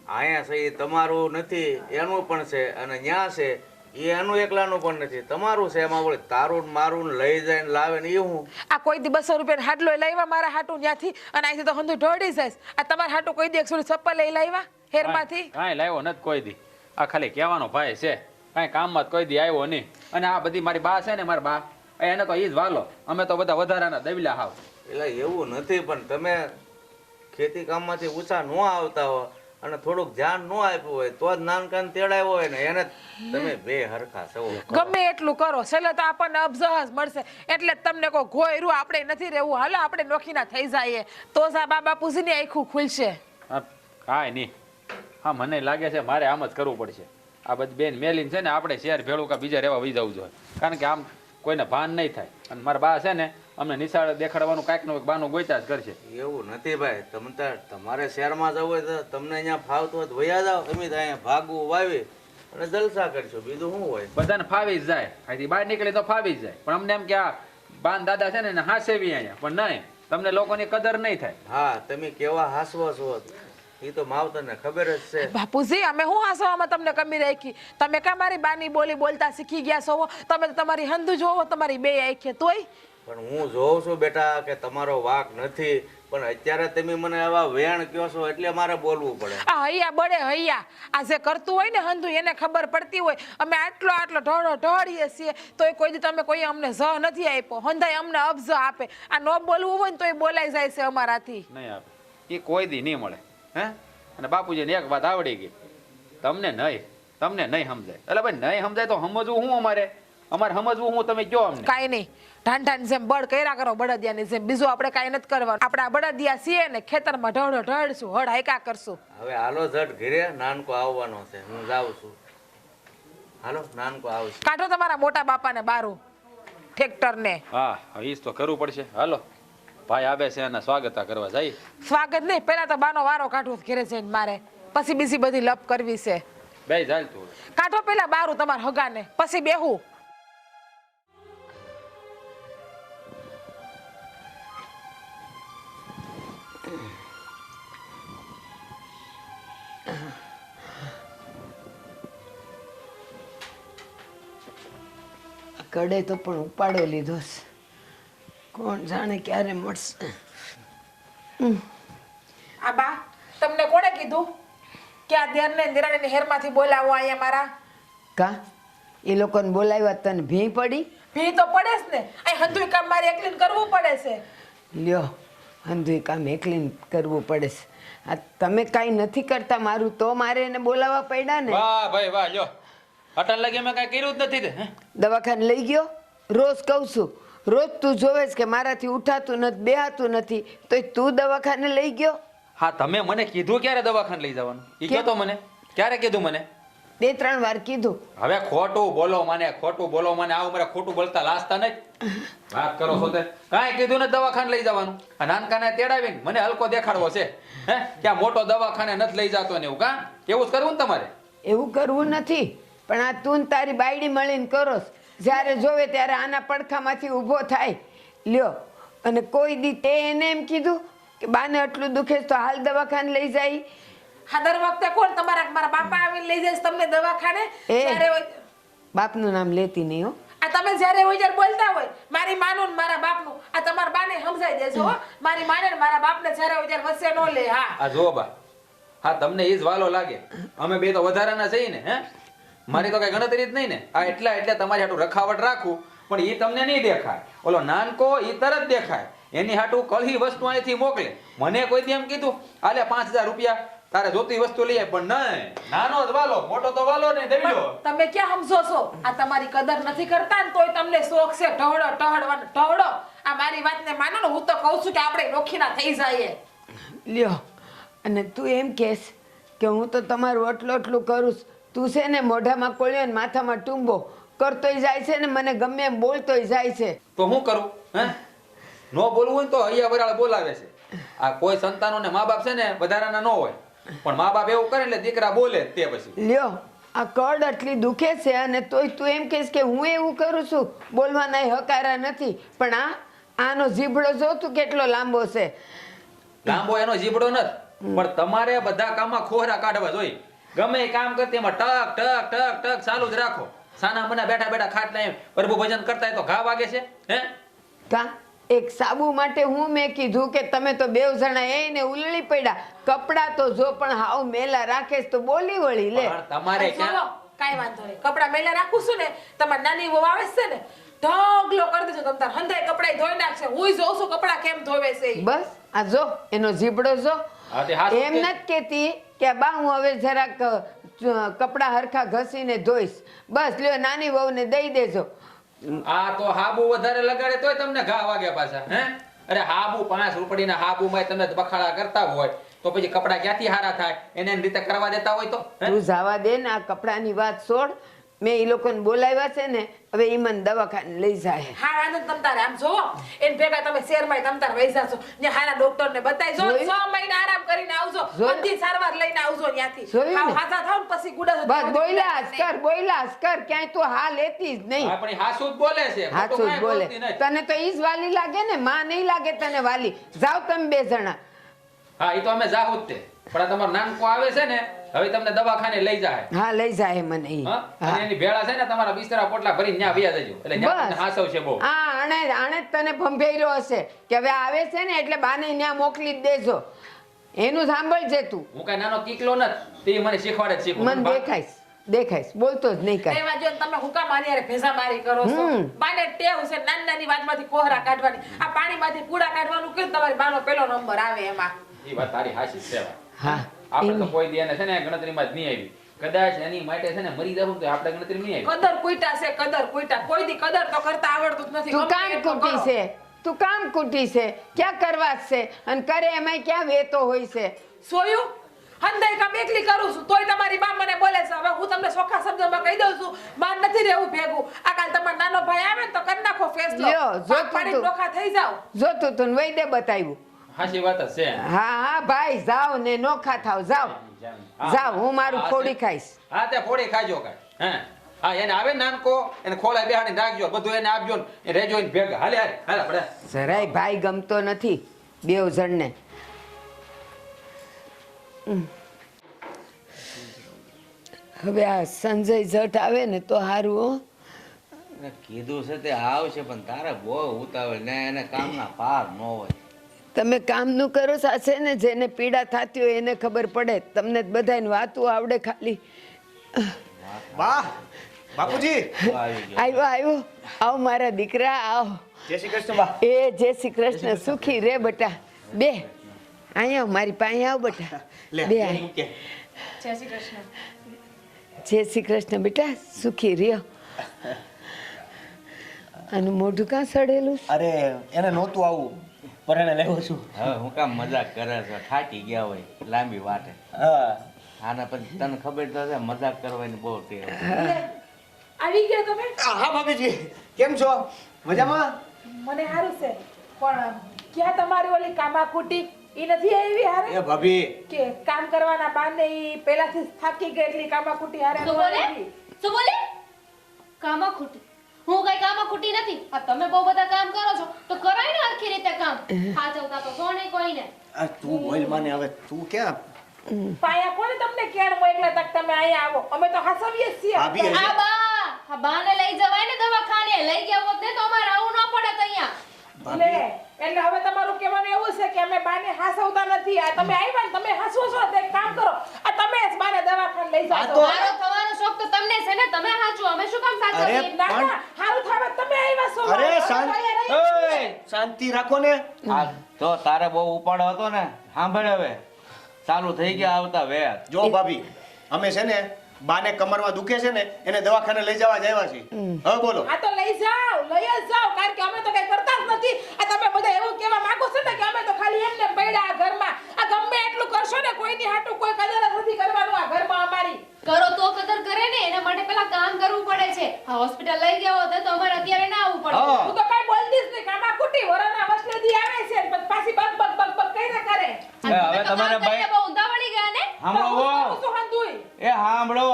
અહીંયા છે એ તમારું નથી, એનું પણ છે, અને ન્યા છે એ એનું એકલાનું પણ નથી, તમારું છે. એમાં વળી તારું ને મારું ને લઈ જાય ને લાવે ને એ હું. આ કોઈ દી 200 રૂપિયા હાટલો લાવ્યા મારા હાટું ત્યાંથી અને અહીંથી તો હંધુય ઢળી જાય. આ તમારા હાટું કોઈ દી 100 ચપ્પલ લઈ લાવ્યા હેરમાંથી? કાંઈ લાવ્યો નથી કોઈ દી. આ ખાલી કહેવાનો ભાઈ છે, કાંઈ કામમાં કોઈ દી આવ્યો નહીં. અને આ બધી મારી બા છે ને, મારી બા, એને તો ઈ જ વાલો. અમે તો બધા વધારાના દબલા હાવ. એટલે એવું નથી, પણ તમે ખેતી કામમાંથી ઊંચા ન આવતા હો અને થોડુંક ધ્યાન ન આપ્યું હોય તો જ નાનકાન તેડાવ્યો હોય ને એને તમે બે હરખા છો. ગમે એટલું કરો છેલ્લે તો આપણને અબજહજ મળશે. એટલે જ તમને કોઈ ઘોયરું આપણે નથી રહેવું. હાલો આપણે નોખીના થઈ જઈએ તો જ આ બા બાપુજીની આંખું ખુલશે. કાંઈ નહીં. હા, મને લાગે છે મારે આમ જ કરવું પડશે. આ બધી બેન મેલીને છે ને આપણે શહેર ભેળું કા બીજા રહેવા વહી જવું જોઈએ. કારણ કે આમ કોઈને ભાન નહીં થાય. અને મારા બા છે ને અમને નિશાળ દેખાડવાનું કાંઈક નું બાનું ગોઈતા જ કરશે. એવું નથી ભાઈ, તમે તમારે શહેરમાં જવું હોય તો તમને અહીંયા ફાવતું હોય તો વયા જાઓ. તમે તો અહીંયા ભાગવું વાવી અને જલસા કરશું, બીજું શું હોય? બધાને ફાવી જ જાય, અહીંથી બહાર નીકળી તો ફાવી જ જાય. પણ અમને એમ કે આ બાન દાદા છે ને એને હાસેવી અહીંયા, પણ નહીં, તમને લોકોની કદર નહીં થાય. હા, તમે કેવા હાસવા છો એ તો માવતરને ખબર જ છે. બાપુજી, અમે હું હાસવામાં તમને કમી રાખી? તમે કા મારી બાની બોલી બોલતા શીખી ગયા છો? તમે તો તમારી હંધુ જોવો, તમારી બે આંખે તોય. પણ હું જોઉં છું બેટા કે તમારો વાંક નથી, પણ અત્યારે તમે મને આવા વેણ કહો છો એટલે મારે બોલવું પડે. આ હૈયા બળે હૈયા, આ જે કરતું હોય ને હંધુ એને ખબર પડતી હોય. અમે આટલો ઢોળો ઢોળીએ છીએ તોય કોઈ દી તમે કોઈ અમને જ નથી આપ્યો. હંધાય અમને અબજ આપે. આ ન બોલવું હોય ને તોય બોલાઈ જાય છે અમારાથી. નહીં આપે એ કોઈ દી નહીં મળે. હે, અને બાપુજીને એક વાત આવડી ગઈ, તમને નહીં સમજાય. એટલે ભાઈ નહીં સમજાય તો સમજવું હું? અમારે સમજવું હું? તમે કયો અમને. કાંઈ નહીં, ઢાંઢાની જેમ બળ કર્યા કરો, બળદિયાની જેમ. બીજું આપણે કાંઈ નથી કરવાનું. આપણે આ બળદિયા છીએ ને ખેતરમાં ઢોળો ઢળશું, હળ હાયકા કરશું. હવે હાલો ઝટ ઘરે, નાનકો આવવાનો છે, હું જાઉં છું. હાલો, નાનકો આવશે. કાઢો તમારા મોટા બાપાને બારું, ટ્રેક્ટર ને. હા, ઈ જ તો કરવું પડશે. હાલો, ભાઈ આવે છે એના સ્વાગત કરવા જાય. સ્વાગત નહીં, પેલા તો બાનો વારો કાઢવો છે ઘરે જઈને મારે, પછી બીજી બધી લપ કરવી છે. બે જાય તું. કાઢો પેલા બારું તમારા હગાને, પછી બેહું. કડે તો પણ ઉપાડો લીધો છે, કોણ જાણે ક્યારે મળશે. આ બા, તમને કોણે કીધું કે આ દેરને નિરાણીની હેરમાંથી બોલાવો અહીંયા મારા? કા એ લોકોને બોલાવ્યા તને ભી પડી? ભી તો પડે જ ને. અહીં હંધુય કામ મારે એકલીને કરવું પડે છે. લ્યો, હંધુય કામ એકલીને કરવું પડે છે. આ તમે કાંઈ નથી કરતા મારું તો મારે એને બોલાવવા પડ્યા ને. વાહ ભાઈ વાહ, લ્યો અટલ લગી મેં કાંઈ કર્યું જ નથી. તે દવાખાને લઈ ગયો? રોજ કહું છું, રોજ તું જોવે છે કે મારાથી ઉઠાતું નથી, બેહાતું નથી, તો તું દવાખાને લઈ ગયો? હા, તમે મને કીધું ક્યારે દવાખાને લઈ જવાનું? ઈ કહો તો મને, ક્યારે કીધું મને? 2-3 વાર કીધું. હવે ખોટું બોલો મને, આવું મારે ખોટું બોલતા લાજતા નહીં. વાત કરો છો તે કાંઈ કીધું ને દવાખાને લઈ જવાનું. આ નાનકાને તેડાવીને મને હલકો દેખાડવો છે હે, કે આ મોટો દવાખાને નથી લઈ જતો ને એવું. કા એવું જ કરવું ને તમારે? એવું કરવું નથી, પણ આ તું ને તારી બાયડી મળીને કરોસ. જ્યારે જોવે ત્યારે આના પડખામાંથી ઊભો થાય. લ્યો, અને કોઈ દી તે એને એમ કીધું કે બાને આટલું દુખે છે તો હાલ દવાખાને લઈ જાય? હા, દર વખતે કોણ તમારા મારા બાપા આવીને લઈ જાય તમને દવાખાને? જ્યારે હોય બાપનું નામ લેતી નહીં હો. આ તમે જ્યારે હોય જ્યારે બોલતા હોય મારી માનું ને મારા બાપનું, આ તમારા બાને સમજાઈ દેજો હો. મારી માને ને મારા બાપને જ્યારે હોય ત્યારે વસે નો લે. હા, આ જો બા, હા તમને ઈ જ વાલો લાગે. અમે બે તો વધારાના છીએ ને. હે, મારી તો કઈ ગણતરી જ નહીં ને. આ એટલે તમારી હાટું રખાવટ રાખું, પણ ઈ તમને નહીં દેખાય. ઓલો નાનકો ઈ તરત દેખાય. એની હાટું કલહી વસ્તુ અહીંથી મોકલે. મને કોઈ દી એમ કીધું આલે 5000 રૂપિયા તારે જોતી વસ્તુ લઈ આય, પણ નહીં, નાનો જ વાલો, મોટો તો વાલો નહીં. દઈલો તમે ક્યાં સમજો છો? આ તમારી કદર નથી કરતા ને તોય તમને શોખ છે ઢવડો. આ મારી વાતને માનો ને, હું તો કહું છું કે આપણે નોખીના થઈ જઈએ. લ્યો, અને તું એમ કહેશ કે હું તો તમારું આટલું કરું છું. તું છે ને મોઢામાં કોળ્યો ને માથામાં ટુંબો કરતોય જાય છે ને મને ગમે એમ બોલતોય જાય છે. તો હું કરું? હે, નો બોલવું હોય ને તો હૈયા વરાળ બોલાવે છે. આ કોઈ સંતાનોને મા બાપ છે ને વધારાના ન હોય, પણ મા બાપ એવું કરે એટલે દીકરા બોલે તે પછી. લ્યો, આ કડ આટલી દુખે છે અને તોય તું એમ કહેશ કે હું એવું કરું છું. બોલવાના હકારા નથી, પણ આનો જીભડો જો તું કેટલો લાંબો છે. લાંબો એનો જીબડો નથી, પણ તમારે બધા કામમાં ખોહરા કાઢવા જોઈએ. ગમે એ કામ કરતી એમાં ટક ટક ટક ટક ચાલુ જ રાખો. સાના મના બેઠા ખાટલા એમ પ્રભુ ભજન કરતા હોય તો ઘા વાગે છે. હે, કા એક સાબુ માટે હું મેં કીધું કે તમે તો બેવ જણા એને ઉલળી પડ્યા. કપડા તો જો પણ હાવ મેલા રાખે તો બોલી વળી લે. પણ તમારે ચાલો, કાંઈ વાંધો નહીં. કપડા મેલા રાખું છું ને, તમારી નાની વહુ આવે છે ને, ઢગલો કરી દેજો. તમ તાર હંધાય કપડા ધોઈ નાખશે. હુંય જોઉં છું કપડા કેમ ધોવે છે ઈ. બસ આ જો એનો જીબડો જો. હા, તે હાસુ એમ કે- નથી કેતી કે બા હું હવે જરાક કપડા હરખા ઘસીને ધોઈશ. બસ લ્યો, નાની વહુને દઈ દેજો. આ તો હાબુ વધારે લગાડે તોય તમને ઘા વાગે પાછા. હે, અરે હાબુ 5 રૂપિયાના હાબુમાં તમને બખાડા કરતા હોય તો પછી કપડા ક્યાંથી હારા થાય? એને એની રીતે કરવા દેતા હોય તો. હે? તું જવા દે ને, આ કપડાની વાત છોડ. મેં એ લોકોને બોલાવ્યા છે ને, હવે ઈ મને દવાખાને લઈ જાય. હા, આનંદ તમ તારે આમ જોવો, એને ભેગા તમે શહેરમાં તમ તાર વહી જાશો. ને હારા ડોક્ટર ને બતાવી જો, જોયું? 6 મહિના આરામ કરીને આવજો. જોયું? બધી સારવાર લઈને આવજો ત્યાંથી જોયું ને? હાવ હાજા થાવ ને પછી ગુડા બસ બોલ્યા જ કર ક્યાંય તું હા લેતી જ નહીં. હા, પણ ઈ હાસુ જ બોલે છે ખોટું હાચું જ કાંઈ બોલે. બોલતી નહીં. તને તો ઈ જ વાલી લાગે ને, માં નહીં લાગે તને વાલી. જાઓ તમે બે જણા. હા ઈ તો અમે જાહુ જ તે પણ આ તમારો નાનકો આવે છે ને હવે તમને દવાખાને લઈ જાય હા લઈ જાય મને ઈ. હા અને એની ભેળા છે ને તમારા બિસ્તરા પોટલા ભરીને ન્યા વ્યા જજો એટલે ન્યા તમને બસ હાસવશે બહુ. હા આણે જ તને ભંભેર્યો હશે કે હવે આવે છે ને એટલે બાને ન્યા મોકલી જ દેજો. એનું સાંભળજે તું. હું કઈ નાનો કીકલો નથી તે મને શીખવાડે જ શીખું. મને દેખાઈશ બોલતો જ નહીં કાંઈ. એવા જો તમે હુકા મારી હારે ભેજા મારી કરો છો બાને ટેવ છે નાની નાની વાતમાંથી કોહરા કાઢવાની આ પાણીમાંથી કૂડા કાઢવાનું કે તમારી બાનો પેલો નંબર આવે એમાં ઈ વાત તારી હાચી છે વાત. હા આપણે તો કોઈ દી એને છે ને ગણતરીમાં જ નહીં આવી કદાચ એની માટે છે ને મરી જવું તો આપણે ગણતરી નહીં આવી. કદર કુઈટા છે કદર કુઈટા કોઈ દી કદર તો કરતા આવડતું જ નથી તું ગમે કામ એટલું કુટી કરો. છે તું કામ કુટી છે ક્યાં કરવા છે અને કરે એમાંય ક્યાં વેતો હોય છે. સોયું હંધાઈ કામ એકલી કરું છું તોય તમારી બા મને બોલે છે હવે હું તમને ચોખ્ખા શબ્દોમાં કહી દઉં છું બાર નથી રહેવું ભેગું આ કાલ તમારો નાનો ભાઈ આવે ને તો કરી નાખો ફેસલો લ્યો, જો પાક પાડીને તું. ડોખા થઈ જાવ જોતું તું વૈ દે બતાવ્યું. હાચી વાત જ છે. હા ભાઈ જાઓ ને નોખા થાવ જાઓ જાઓ હું મારું ફોડી ખાઈશ. હા તે ફોડી ખાજો કાંઈ. હે હા એને આવે ને નાનકો એને ખોળે બેહાડીને રાખજો બધું એને આપજો ને એ રહેજો એને ભેગા હાલે હાલે પડે. જરાય ભાઈ ગમતો નથી બેવ જણને. હવે આ સંજય જટ આવે ને તો સારું હો. એને કીધું છે તે આવશે પણ તારે બહુ ઉતાવળ ને એને કામના પાર ન હોય. તમે કામનું કરો સાચે ને જેને પીડા થતી હોય એને ખબર પડે. તમને બધાને વાતું આવડે ખાલી. વાહ બાપુજી આવી ગયા. આવ્યો આવ મારા દીકરા આવ. જય શ્રી કૃષ્ણ બા. એ જય શ્રી કૃષ્ણ સુખી રે બટા બે અહીંયા આવ, મારી પાસે આવ બટા લે બે હું કે જય શ્રી કૃષ્ણ જય શ્રી કૃષ્ણ બેટા સુખી રહ્યો. આનું મોઢું કાં સડેલું છે? અરે એને નહોતું આવું પરણે લેવો છું. હવે હું કામ મજાક કરે છે થાકી ગયા હોય લાંબી વાટે. હા આના પછી તને ખબર તો છે મજાક કરવાની બહુ ટેવ. આવી ગયા તમે હા ભાભીજી કેમ છો મજામાં? મને સારું છે પણ ક્યાં તમારી ઓલી કામાખુટી ઈ નથી આવી હારે એ ભાભી કે કામ કરવાના બાને ઈ પહેલાથી જ થાકી ગઈ એટલી કામાખુટી હારે શું બોલે શું બોલે કામા ખોટી હું કઈ કામા ખોટી નથી આ તમે બહુ બધા કામ કરો છો તો કરાય ને આખી રીતે કામ હાચવતા તો સોને કોઈને આ તું બોલ માને હવે તું ક્યાં પાયા કોને તમને કેણ મોકલા તક તમે અહીંયા આવો અમે તો હસવીએ જ છીએ ભાભી હજી- આ બા આ બાને લઈ જવાય ને દવાખાને લઈ ગયા હોત ને તો અમારે આવું ન પડત અહીંયા લે એટલે હવે તમારું કહેવાનું એવું છે કે અમે બાને હાસવતા નથી આ તમે આવ્યા ને તમે હસવો છો તો એક કામ કરો આ તમે જ બાને દવાખાને લઈ આ જાઓ તો- મારો થવાનો શોખ તો તમને છે ને તમે હાચું અમે શું કામ અરે, સાચવીએ ના ના હારું થાવે તમે આવ્યા છો અરે અમે શાંત તો અહીંયા રહીએ છીએ. શાંતિ રાખો ને. આ તો તારે બહુ ઉપાડો હતો ને સાંભળ હવે ચાલુ થઈ ગયા આવતા વેત. જો ભાભી અમે છે ને બાને કમરમાં દુખે છે ને એને દવાખાને લઈ જવા જ આવ્યા છીએ. હવે બોલો આ તો લઈ જાઓ લઈ જ જાઓ કારણ કે અમે તો કઈ કરતા જ નથી આ તમે બધા એવું કહેવા માંગો છો ને કે અમે તો ખાલી એમને પડ્યા આ ઘરમાં આ ગમે એટલું કરશો ને કોઈની હાટું કોઈ કદર જ નથી કરવાનું આ ઘરમાં અમારી કરો તો કદર કરે ને એના માટે પેલા કામ કરવું પડે છે આ હોસ્પિટલ લઈ ગયા હોત તો અમારે અત્યારે ના આવવું પડે હા. હું તો કઈ બોલતી જ નહીં કામા કુટી વરાના વસલેથી આવે છે પછી પાછી બગ બગ બગ બગ કઈને કરે હવે તમારે ભાઈ બહુ ઊંધા વળી ગયા ને સાંભળો હું શું હંધુય એ સાંભળો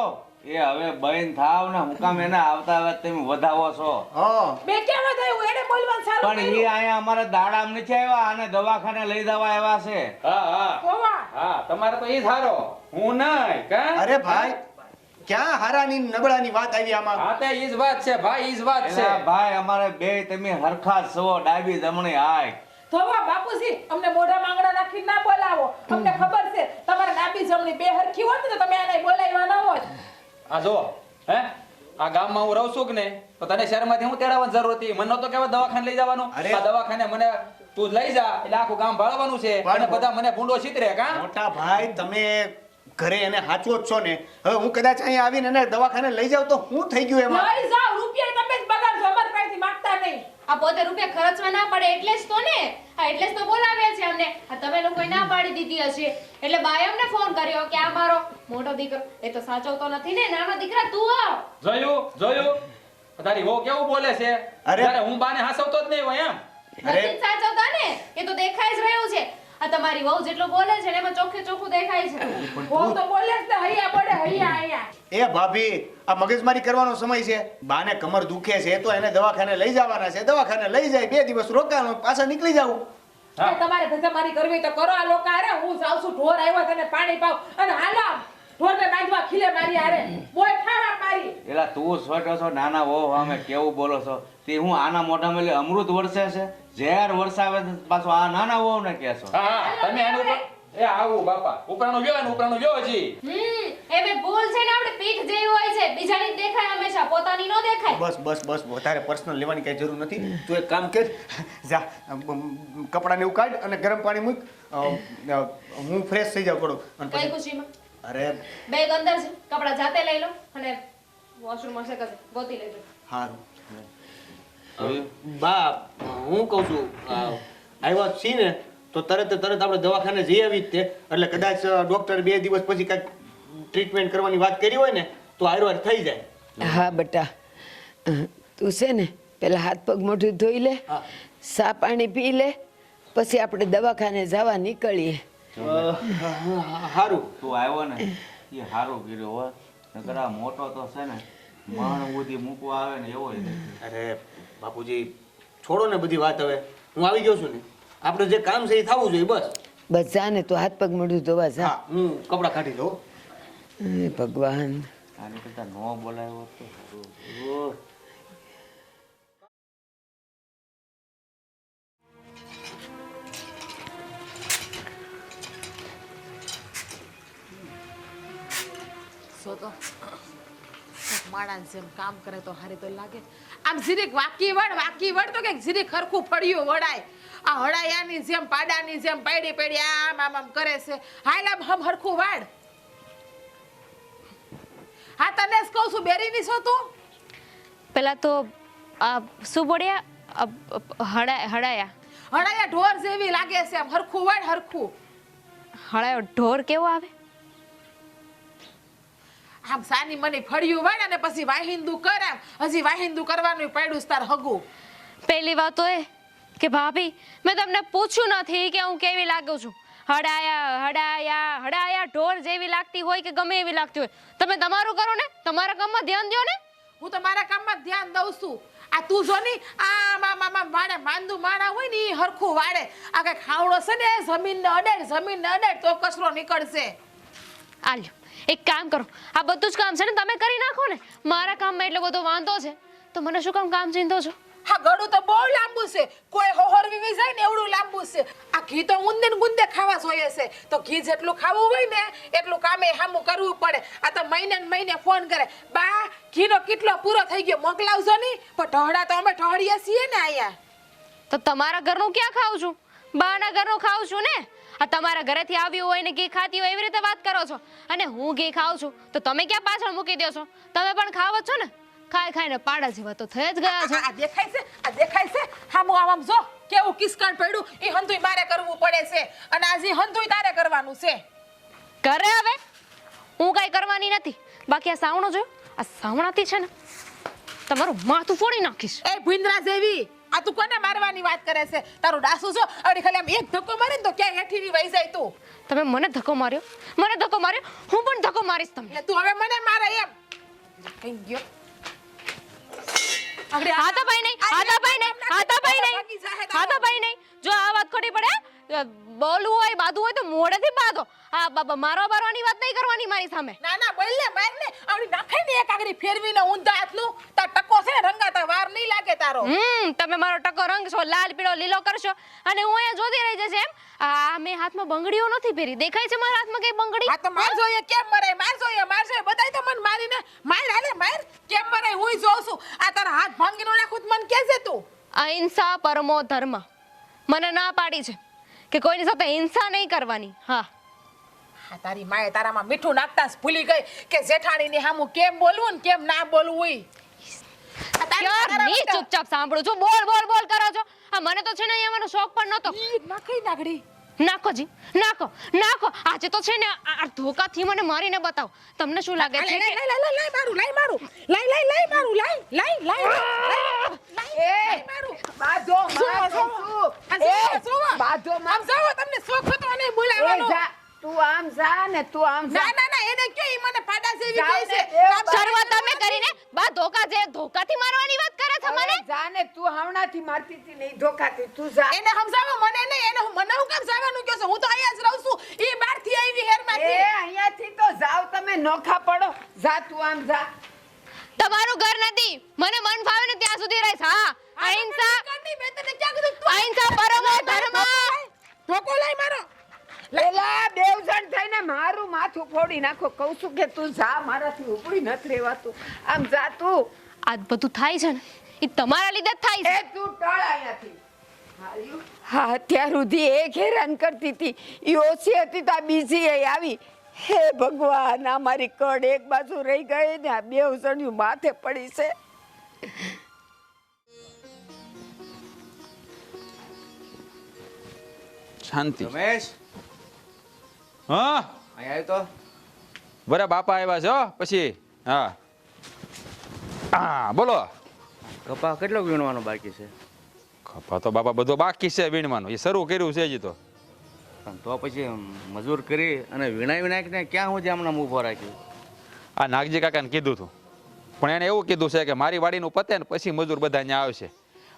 એ હવે બહેન થાવ ને હું કામ એને આવતા આવે તમે વધાવો છો. હા બે કેવા થયું એને બોલવાનું સારું પણ એ કર્યું અહીંયા અમારા દાડામાં નથી આવ્યા અને દવાખાને લઈ જવા આવ્યા છે. હા હા કોવા હા તમારે તો ઈ સારો હું નહીં કાં? અરે ભાઈ ક્યાં હારાની નબળાની વાત આવી આમાં? હા તે ઈ જ વાત છે ભાઈ ઈ જ વાત છે એલા ભાઈ અમારે બે તમે હરખા જ છો ડાબી જમણી હાય. ધોવા બાપુજી અમને મોઢા માંગડા નાખી ના બોલાવો અમને ખબર છે તમારા ડાબી જમણી બે હરખી હોત ને તો તમે આને બોલાવ્યા ન હોત આ જો હે આ ગામમાં હું રહું છું કે નહીં તો તને શહેરમાંથી હું તેડાવવાની જરૂર હતી મને નતો કહેવાય દવાખાને લઈ જવાનું અરે. આ દવાખાને મને તું લઈ જા એટલે આખું ગામ ભાળવાનું છે પણ- અને બધા મને ભૂંડો ચિતરે કાં મોટા ભાઈ તમે ઘરે એને હાચવો જ છો ને. હવે હું કદાચ અહીંયા આવીને એને દવાખાને લઈ જાઉં તો શું થઈ ગયું એમાં? લઈ જાઓ રૂપિયા તમે જ બગાડજો અમાર પાસેથી માંગતા નહીં આ પોતે રૂપિયા ખર્ચવા ના પડે એટલે જ તો ને હા એટલે જ તો બોલાવ્યા છે અમને આ તમે લોકોએ ના પાડી દીધી હશે એટલે બાએ અમને ફોન કર્યો કે આ મારો મોટો દીકરો એ તો સાચવતો નથી ને નાનો દીકરા તું આવ જોયું તારી વહુ કેવું બોલે છે અરે. જ્યારે હું બાને હાસવતો જ નહીં હોય એમ અરે. નથી જ સાચવતા ને એ તો દેખાઈ જ રહ્યું છે આ તમારી વહુ જેટલું બોલે છે ને એમાં ચોખ્ખે ચોખ્ખું દેખાય બહુ તો બોલે જ ને હૈયા પડે હૈયા હૈયા. એ ભાભી આ મગજમારી કરવાનો સમય છે. બાને કમર દુખે છે તો એને દવાખાને લઈ જવાના છે. દવાખાને લઈ જાય 2 દિવસ રોકાવાનું પાછા નીકળી જાવું. હા. એ તમારે ધજામારી કરવી તો કરો. આ લોકો હારે હું જાઉં છું, ઢોર આવ્યો તને પાણી પાવ અને હાલો આમ ઢોરને બાંધવા ખીલે મારી હારે બોય ખાવા મારી. એલા તું છોટો છો નાના વહુ સામે કેવું બોલો છો? તે હું આના મોઢામાં લે અમૃત વરસે છે, ઝેર વરસાવે છે, પાછો આ નાના વહુ ને કહેશો. હા તમે એનું ઉપર એ આવું બાપા ઉપરાણું ગયો ને ઉપરાણું ગયો હજી. એમે ભૂલ છે ને આપણે પીઠ જેવી હોય છે, બીજાની જ દેખાય હંમેશા, પોતાની નો દેખાય. બસ વધારે પર્સનલ લેવાની કઈ જરૂર નથી. તું એક કામ કર, જા કપડાને એવું કાઢ અને ગરમ પાણી મૂક. હું ફ્રેશ થઈ જાઉં થોડું. અને કઈ પછી ખુશીમાં અરે બેગ અંદર છે, કપડા જાતે લઈ લો અને વોશરૂમ હશે કશે ગોતી લેજો. હારું. બા હું કહું છું આવ્યા છીએ ને તો તરત આપણે દવાખાને જઈ આવી જ તે એટલે કદાચ ડોક્ટર 2 દિવસ પછી કાંઈક ટ્રીટમેન્ટ કરવાની વાત કરી હોય ને તો આયુર્વેદ થઈ જાય. હા બેટા, તું છે ને પેલા હાથ પગ મોઢું ધોઈ લે, સા પાણી પી લે, પછી આપણે દવાખાને જવા નીકળીએ. સારું. તું આવ્યો ને એ સારું કર્યું હો. નકર આ મોટો તો છે ને મણ બુદ્ધિ મૂકવા આવે ને એવો અરે બાપુજી છોડો ને બધી વાત, હવે હું આવી ગયો છું ને આપણે જે કામ છે એ થવું જોઈએ બસ. બસ જા ને તું હાથ પગ મોઢું ધોવા જા. હા હું કપડાં કાઢી દઉં. હે ભગવાન. આની કરતા નો બોલાવ્યો તો સારું. તો માણાને જેમ કામ કરે તો હારી તો લાગે. આમ જીરીક વાકી વડ તો કે જીરીક ખરખું ફળિયું વડાય. આ હડાયાની જેમ પાડાની જેમ પડી આમ કરે છે. હાલ આમ હમ હરખું વાડ. હા તને જ કહું છું બેરીની છો તું. પેલા તો શું બોલ્યા? હડાયા ઢોર જેવી લાગે છે. આમ હરખું વાડ હરખું. હડાયો ઢોર કેવો આવે? આમ સાની મને ફળિયું વાડ અને પછી વાહિંદુ કર. આમ હજી વાહિંદુ કરવાનું પડ્યું તાર હગું. પહેલી વાત તો એ કે ભાભી મેં તમને પૂછ્યું નથી કે હું કેવી લાગુ છું. હડાયા ઢોર જેવી લાગતી હોય કે ગમે એવી લાગતી હોય, તમે તમારું કરો ને, તમારા કામમાં ધ્યાન દો ને. હું તો મારા કામમાં ધ્યાન દઉં છું. આ તું જો ની આ વાડે માંદુ માણા હોય ને ઈ હરખું વાડે. આ કઈ ખાવડો છે ને જમીનને અડે તો કચરો નીકળશે. આલ્યો એક કામ કરો, આ બધું જ કામ છે ને તમે કરી નાખો ને. મારા કામમાં એટલો બધો વાંધો છે તો મને શું કામ કામ ચીંધો છો? હા ગળું તો બહુ લાંબુ છે, કોઈ હોહરવી વી જાય ને એવડું લાંબુ છે. આ ઘી તો ઊંદે ને ગુંદે ખાવા જોઈએ છે, તો ઘી જેટલું ખાવું હોય ને એટલું કામે હામું કરવું પડે. આ તો મહિને ને મહિને ફોન કરે, બા ઘીનો કેટલો પૂરો થઈ ગયો મોકલાવજો ની. પણ ઢોળા તો અમે ઢોળીએ છીએ ને અહીંયા. તો તમારા ઘરનું ક્યાં ખાઉં છું? બાના ઘરનું ખાઉં છું ને. આ તમારા ઘરેથી આવ્યું હોય ને ઘી ખાતી હોય એવી રીતે વાત કરો છો. અને હું ઘી ખાઉં છું તો તમે ક્યાં પાછળ મૂકી દો છો? તમે પણ ખાવ છો ને. ખાઈને પાડા જેવા તો થઈ જ ગયા છો. આ દેખાય છે હામું આમ જો કેવું કિસકાન પડ્યું. ઈ હંધુય મારે કરવું પડે છે અને આજે હંધુય તારે કરવાનું છે. કરે હવે હું કઈ કરવાની નથી. બાકી આ સાવણો જો, આ સાવણાથી છે ને તમારું માથું ફોડી નાખીશ. એ ભૂંદરા જેવી આ તું કોને મારવાની વાત કરે છે? તારું ડાસુ જો અડી ખાલી આમ એક ધક્કો મારે ને તો ક્યાં હેઠીની વહી જાય તું. તમે મને ધક્કો માર્યો, હું પણ ધક્કો મારીશ તમને. તું હવે મને મારે એમ કઈ ગયો. હાથાભાઈ નહીં. જો આ વાત ખોટી પડે, બોલવું હોય બાંધવું હોય તો મોઢેથી બાંધો. આ બાબા મારવાની વાત નહીં કરવાની મારી સામે. ના બોલ ને માર ને આવડી નાખે ને એક આગળી ફેરવીને ઊંધા હાથનું તાર ટકો છે ને રંગાતા વાર નહીં લાગે તારો. તમે મારો ટકો રંગ છો, લાલ પીળો લીલો કરશો અને હું અહીંયા જોતી રહી જશે એમ. આ મેં હાથમાં બંગડીઓ નથી પહેરી, દેખાય છે મારા હાથમાં કઈ બંગડી? આ તો માર જોઈએ કેમ મરે, માર જોઈએ બધાય તો મન મારીને માર હાલે માર કેમ મરે હુંય જોઉં છું. આ તારા હાથ ભાંગીનો નાખું મન કે છે તું. અહિંસા પરમો ધર્મ મને ના પાડી છે કે કોઈની સાથે હિંસા નહીં કરવાની. હા તારી માએ તારામાં મીઠું નાખતા જ ભૂલી ગઈ કે જેઠાણીની સામું કેમ બોલવું ને કેમ ના બોલવું હોય. ક્યારની ચૂપચાપ સાંભળું છું, બોલ કરો છો. આ મને તો છે ને અહીંયા શોખ પણ નતો. નાખી નાગડી નાખો જી, નાખો. આજે તો છે ને આ ધોકાથી મને મારીને બતાવો. તમને શું લાગે છે કે લાઈ મારું બાધો તમને શોખ હતો અને બોલાવવાનો. તું આમ જા ને તું આમ જા. ના ના ના એને કયો ઈ મને પાડા જેવી જાઓ કહે ને, છે એ શરૂઆત તમે કરીને બા ધોકાથી મારવાની વાત કરે છે મને હવે જા ને તું હમણાંથી મારતી હતી નહીં ધોકાથી તું જા. એને સમજાવો મને નહીં એને મને હું કેમ જવાનું કહો છો હું તો અહીંયા જ રહું છું ઈ બહારથી આવી એ હેરમાંથી અહીંયાથી તો જાવ તમે નોખા પડો. જા તું આમ જા. તમારું ઘર નથી મને મન ફાવે ને ત્યાં સુધી રહીશ હા અહિંસા અહિંસા પરમો ધર્મ ઢોકો લઈ મારો પેલા બેવ જણ થઈને મારું માથું ફોડી નાખો. કહું છું કે તું જા, મારાથી ઉપડી નથી રહેવાતું. આમ જા તું. આ બધું થાય છે ને એ તમારા લીધે જ થાય એ છે તું ટળ અહીંયાથી. હા અત્યાર સુધી એક હેરાન કરતી હતી ઈ ઓછી હતી તો આ બીજી એ આવી. હે ભગવાન આ મારી કડ એક બાજુ રહી ગઈ ને આ બેવ જણ્યું માથે પડી છે. શાંતિ. રમેશ હા અહીં આવ્યો તો બરા બાપા આવ્યા છે હો પછી. હા હા બોલો. કપા કેટલો વીણવાનો બાકી છે? કપા તો બાપા બધો બાકી છે વીણવાનું, એ શરૂ કર્યું છે હજી તો. પણ તો પછી મજૂર કરી અને વીણાવી નાખીને ક્યાં હું હમણાં ઊભો રાખ્યો? આ નાગજી કાકાને કીધું હતું પણ એને એવું કીધું છે કે મારી વાડીનું પતે ને પછી મજૂર બધા અહીંયા આવશે.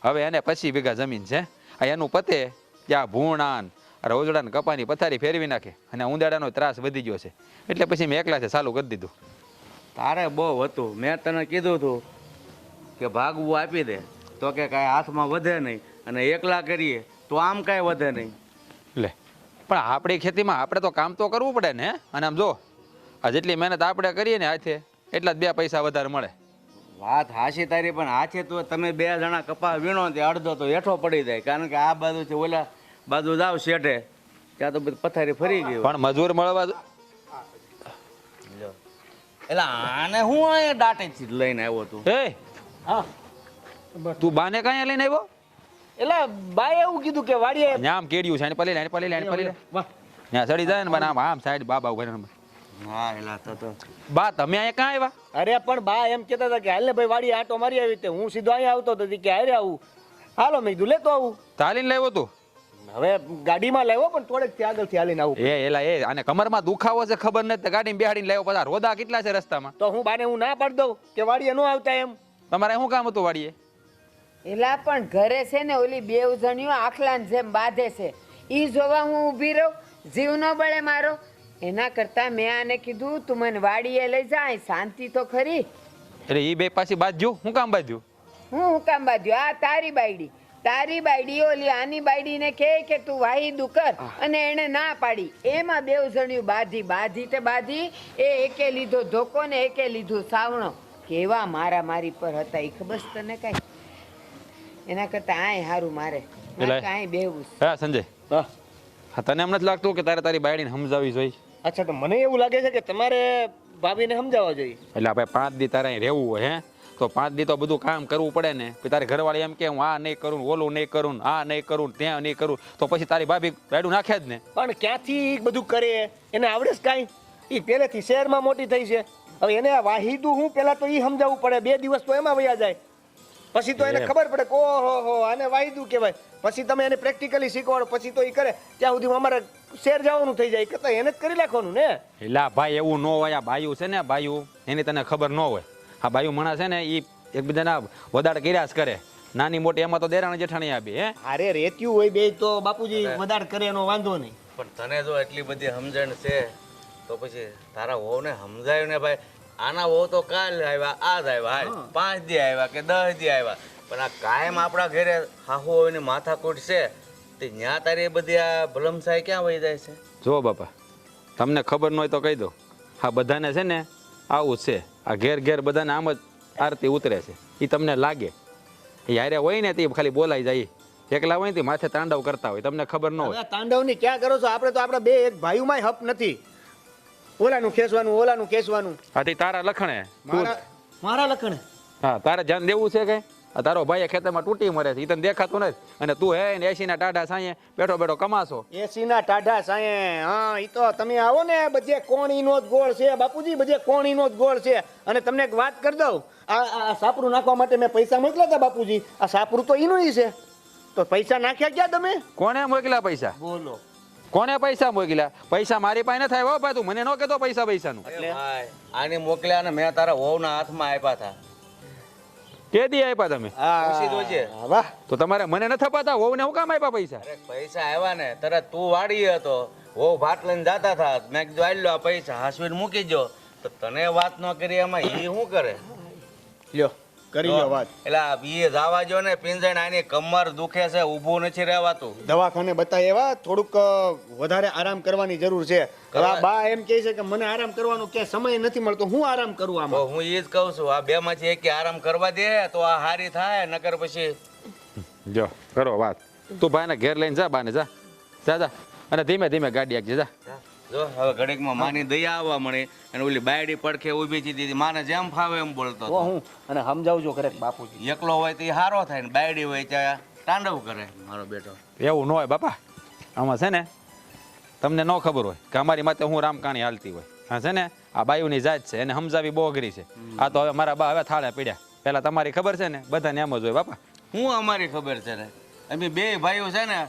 હવે એને 25 વીઘા જમીન છે, આ એનું પતે ત્યાં ભૂણાન રોજડા ને કપાની પથારી ફેરવી નાખે અને ઉંદાડાનો ત્રાસ વધી ગયો છે એટલે પછી મેં એકલા છે ચાલુ કરી દીધું. તારે બહુ હતું, મેં તને કીધું હતું કે ભાગવું આપી દે તો કે કાંઈ હાથમાં વધે નહીં અને એકલા કરીએ તો આમ કાંઈ વધે નહીં. લે પણ આપણી ખેતીમાં આપણે તો કામ તો કરવું પડે ને. અને આમ જો આ જેટલી મહેનત આપણે કરીએ ને હાથે એટલા જ 2 પૈસા વધારે મળે. વાત હાશી તારી, પણ હાથે તો તમે 2 જણા કપા વીણો તે અડધો તો હેઠો પડી જાય, કારણ કે આ બાજુથી ઓલા બાજુ જાવ શેઠે ત્યાં તો બધી પથારી ફરી ગઈ. પણ મજૂર મળવા એટલે આને હું અહીંયા દાટેથી લઈને આવ્યો તું. એ હા તું બાને કાંઈ લઈને આવ્યો? એટલે બાએ એવું કીધું કે વાડીએ આમ કેડ્યું છે પલી વાહ ત્યાં ચડી જાય ને આમ આમ સાઈડ બાબા ઉભા રહે. હા એલા તો બા તમે અહીંયા કાં આવ્યા? અરે પણ બા એમ કહેતા હતા કે હાલ ને ભાઈ વાડીએ આટો મારી આવી તે હું સીધો અહીંયા આવતો હતો કે હારે આવું. હાલો મેં કીધું લેતો આવું. ચાલીને લાવ્યો તું? હવે ગાડીમાં લાવ્યો પણ થોડેક આગળથી હાલીને આવું. એ એલા એ આને કમરમાં દુખાવો છે ખબર નથી, ગાડીમાં બેહાડીને લાવ્યો. પાછા રોદા કેટલા છે રસ્તામાં? તો હું બાને હું ના પાડી દઉં કે વાડીએ ન આવતા એમ. તમારે શું કામ હતું વાડીએ? એલા પણ ઘરે છે ને ઓલી બેવ જણ્યું આખલાને જેમ બાંધે છે ઈ જોવા હું ઊભી રહું? જીવ ન બળે મારો? એના કરતા મેં આને કીધું તું મને વાડીએ લઈ જા, શાંતિ તો ખરી. એટલે એ બે પાછી બાંધ્યું? શું કામ બાંધ્યું? હું કામ બાંધ્યું? આ તારી બાયડી ઓલી આની બાયડીને કહે કે તું વાહીદું કર અને એને ના પાડી. એમાં બેવ જણ્યું બાધી એ એકે લીધો ધોકો ને એકે લીધું સાવણો. કેવા મારા મારી પર હતા એ ખબર છે તને કાંઈ? એના કરતા આય હારું મારે આય બેવું. હા સંજય, હા હા તને એમ નથી લાગતું કે તારે તારી બાયડીને સમજાવવી જોઈએ? અચ્છા તો મને એવું લાગે છે કે તમારે ભાભીને સમજાવવા જોઈએ. એટલે આપણે 5 દી તારે અહીં રહેવું હોય હે તો 5 દી તો બધું કામ કરવું પડે ને. પછી તારી ઘરવાળી એમ કે હું આ નહીં કરું, ઓલું નહીં કરું, આ નહીં કરું, ત્યાં નહીં કરું, તો પછી તારી ભાભી રાડું નાખે જ ને. પણ ક્યાંથી ઈ બધું કરે? એને આવડે જ કાંઈ? એ પહેલેથી શહેરમાં મોટી થઈ છે. હવે એને આ વાહીદું હું પહેલા તો એ સમજાવવું પડે. 2 દિવસ તો એમાં વયા જાય પછી તો એને ખબર પડે કે ઓહો આને વાહીદું કહેવાય. પછી તમે એને પ્રેક્ટિકલી શીખવાડો પછી તો એ કરે. ત્યાં સુધી અમારે શહેર જવાનું થઈ જાય કરતા એને જ કરી નાખવાનું ને. એટલે ભાઈ એવું ન હોય. આ બાયું છે ને બાયું એની તને ખબર ન હોય. આ બાયું મણા છે ને એ એકબીજાના વદાડ કર્યા જ કરે. નાની મોટી એમાં તો દેરાણી જેઠાણી આપી. હે અરે રેત્યું હોય બે તો બાપુજી વધારે કરે એનો વાંધો નહીં. પણ તને જો એટલી બધી સમજણ છે તો પછી તારા વહુને સમજાયું ને ભાઈ. આના વહુ તો કાલ આવ્યા, આજ આવ્યા, હાલ 5 દી આવ્યા કે 10 દી આવ્યા, પણ આ કાયમ આપણા ઘરે હાહુ હોય ને માથાકૂટ છે તે ન્યા તારી એ બધી આ ભલમસાઈ ક્યાં વહી જાય છે? જો બાપા તમને ખબર ન હોય તો કહી દો. હા બધાને છે ને આવું જ છે. આ ઘેર બધાને આમ જ આરતી ઉતરે છે. એ તમને લાગે એ હારે હોય ને તે ખાલી બોલાઈ જાય. એકલા હોય ને તે માથે તાંડવ કરતા હોય, તમને ખબર ન હોય. તાંડવની ક્યાં કરો છો? આપણે તો આપણા 2 એક ભાઈઓમાં હપ નથી. ઓલાનું ખેંચવાનું. આથી તારા લખણે મારા લખણે. હા તારે ધ્યાન દેવું છે કે આ તારો ભાઈ ખેતરમાં તૂટી મરે છે એ તને દેખાતું નથી અને તું હે ને 80 ના ટાઢા સાંયે બેઠો કમાશો. 80 ના ટાઢા સાંયે? હા ઈ તો તમે આવો ને બધે કોણીનો જ ગોળ છે બાપુજી, બધે કોણીનો જ ગોળ છે. અને તમને એક વાત કરી દઉં, આ સાપરું નાખવા માટે મેં પૈસા મોકલ્યા હતા બાપુજી. આ સાપરું તો ઈનું ઈ છે તો પૈસા નાખ્યા ક્યાં તમે? કોને મોકલ્યા પૈસા? બોલો કોને પૈસા મોકલ્યા? પૈસા મારી પાસે ન થાય હો ભાઈ, તું મને ન કહેતો પૈસા પૈસાનું. એટલે ભાઈ આને મોકલ્યા ને મેં તારા વહુના હાથમાં આપ્યા હતા. કે દી આપ્યા તમે? પૂછી જોજે. વાહ તો તમારે મને ન થપાતા, વહુને હું કામ આપ્યા પૈસા? અરે પૈસા આવ્યા ને તરત તું વાડી હતો, વહુ ભાત લઈને જાતા હતા, મેં કીધું આઈ લો આ પૈસા હાસવીને મૂકી જો. તો તને વાત ન કરી એમાં એ શું કરે? લ્યો કરી લ્યો વાત. એટલે આ બીએ જવા જો ને પિંજણ, આની કમર દુખે છે, ઊભું નથી રહેવાતું. દવાખાને બતાય એવા થોડુંક વધારે આરામ કરવાની જરૂર છે. હવે આ બા એમ કહે છે કે મને આરામ કરવાનો ક્યાંય સમય નથી મળતો, હું આરામ કરું તો આમાં? હું એ જ કહું છું, આ બે માંથી એક આરામ કરવા દે તો આ હારી થાય, નકર પછી જો કરો વાત. તું ભાઈને ઘેર લઈને જા, બાને જા જા જા, અને ધીમે ધીમે ગાડી આખજે જા. જો હવે ઘડીકમાં માની દયા આવવા મળે અને ઓલી બાયડી પડખે ઊભી હતી, માને જેમ ફાવે એમ બોલતો હતો. હું અને સમજાવજો કરે બાપુજી. એકલો હોય તો એ હારો થાય ને બાયડી હોય ત્યાં તાંડવ કરે મારો બેટો. એવું ન હોય બાપા, આમાં છે ને તમને ન ખબર હોય કે અમારી માથે હું રામકાણી હાલતી હોય. હા છે ને, આ બાયુની જાત છે, એને સમજાવી બહુ અઘરી છે. આ તો હવે મારા બા હવે થાળે પીડ્યા. પહેલા તમારી ખબર છે ને, બધાને એમ જ હોય બાપા. હું અમારી ખબર છે ને, અમે બે ભાઈઓ છે ને,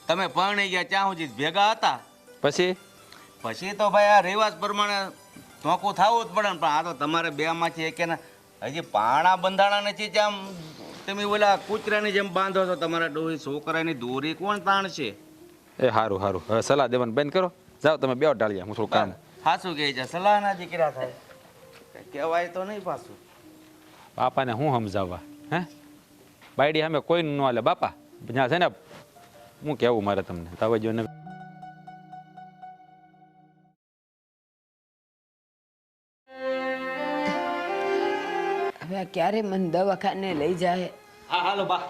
તમે પરણી ગયા ત્યાં સુધી ભેગા હતા. પછી તો ભાઈ આ રિવાજ પ્રમાણે ધોકું થવું જ પડે ને. પણ આ તો તમારે બે માંથી એક હજી પાણા બંધાણા નથી, ત્યાં તમે ઓલા કૂતરાની જેમ બાંધો છો. તમારા ડોહી છોકરાની દોરી કોણ તાણશે? એ સારું સારું, હવે સલાહ દેવાનું બંધ કરો. જાઓ તમે બે ટાળ્યા, હું થોડું કામ. સાચું કહે છે, સલાહ ના દીકરા થાય કહેવાય તો નહીં પાછું. બાપાને હું સમજાવવા? હે બાયડી સામે કોઈ ન હાલે બાપા. જ્યાં છે ને હું કેવું મારે તમને તાવજો ને. હવે આ ક્યારે મને દવાખાને લઈ જાય? હા હાલો બા,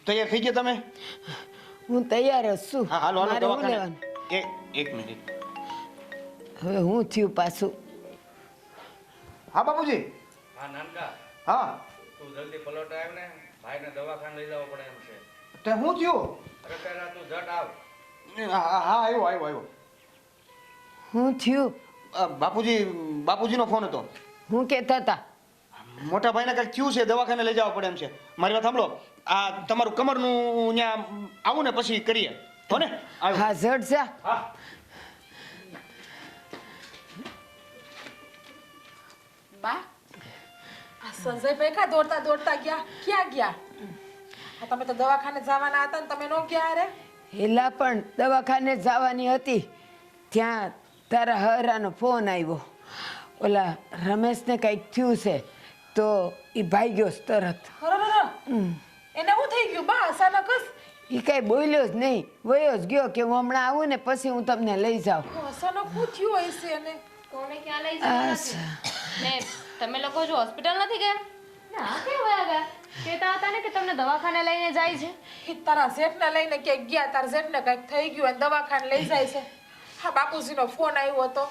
તૈયાર થઈ ગયા તમે? હું તૈયાર જ છું. હા હાલો હાલો મારે શું દવાખાને. લેવાનું? એક મિનિટ. હવે હું થયું પાછું? હા બાપુજી. હા નાનકા, હા તું જલ્દી પલોટ આવ ને, ભાઈને દવાખાને લઈ જવો પડે એમ છે. તે હું થયું? અરે પહેલા તું જટ આવ. હા આવ્યો આવ્યો આવ્યો. હું થયું? બાપુજીનો ફોન હતો. હું કહેતા હતા? મોટા ભાઈને કંઈક થયું છે, દવાખાને લઈ જવા પડે એમ છે. મારી વાત સાંભળો, આ તમારું કમરનું ત્યાં આવું ને પછી કરીએ હો ને? આવ્યો. હા ઝટ જા. હા બા, આ સંજયભાઈ કા દોડતા દોડતા ગયા? ક્યાં ગયા? આ તમે તો દવાખાને જવાના હતા ને તમે નો ગયા? અરે હેલા પણ દવાખાને જવાની હતી, ત્યાં તારા હરાનો ફોન આવ્યો. ઓલા રમેશને કંઈક થયું છે તો એ ભાગ્યો જ તરત. એને શું થઈ ગયું બા અચાનક જ? એ કાંઈ બોલ્યો જ નહીં, વયો જ ગયો કે હું હમણાં આવું ને પછી હું તમને લઈ જાઉં. અચાનક શું થયું હશે એને? કોને ક્યાં લઈ જવાના છે? ને તમે લોકો જો હોસ્પિટલ નથી ગયા? ના કેમ વયા ગયા? કહેતા હતા ને કે તમને દવાખાને લઈને જાય છે. એ તારા જેઠને લઈને ક્યાંક ગયા, તારા જેઠને કંઈક થઈ ગયું અને દવાખાને લઈ જાય છે. હા બાપુજીનો ફોન આવ્યો હતો.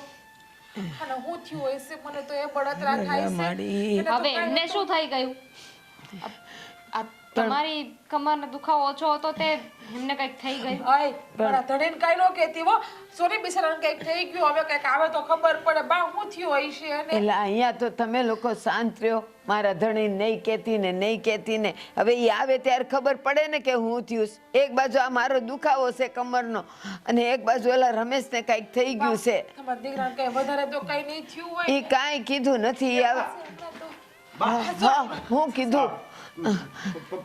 અને હું થયું હશે મને તો એ બળતરા થાય છે. માડી. એને તો હવે કાંઈ એમને શું થઈ ગયું? આ તમારી કમરનો દુખાવો ઓછો હતો તે એમને કંઈક થઈ ગયું. આય મારા ધણીને કાંઈ નો કહેતી હો. સોરી બિચારાને કંઈક થઈ ગયું, હવે કંઈક આવે તો ખબર પડે. બા હું થયું હશે એને? એટલે અહીંયા તો તમે લોકો શાંત રહ્યો. મારા ધણી નહીં કહેતી ને નહીં કહેતી ને, હવે એ આવે ત્યારે ખબર પડે ને કે હું થયું. એક બાજુ આ મારો દુખાવો છે કમરનો અને એક બાજુ ઓલા રમેશને કંઈક થઈ ગયું છે. તમારા દીકરાને કંઈ વધારે તો કંઈ નહીં થયું હોય એ કાંઈ કીધું નથી. એ આવે. હા હું કીધું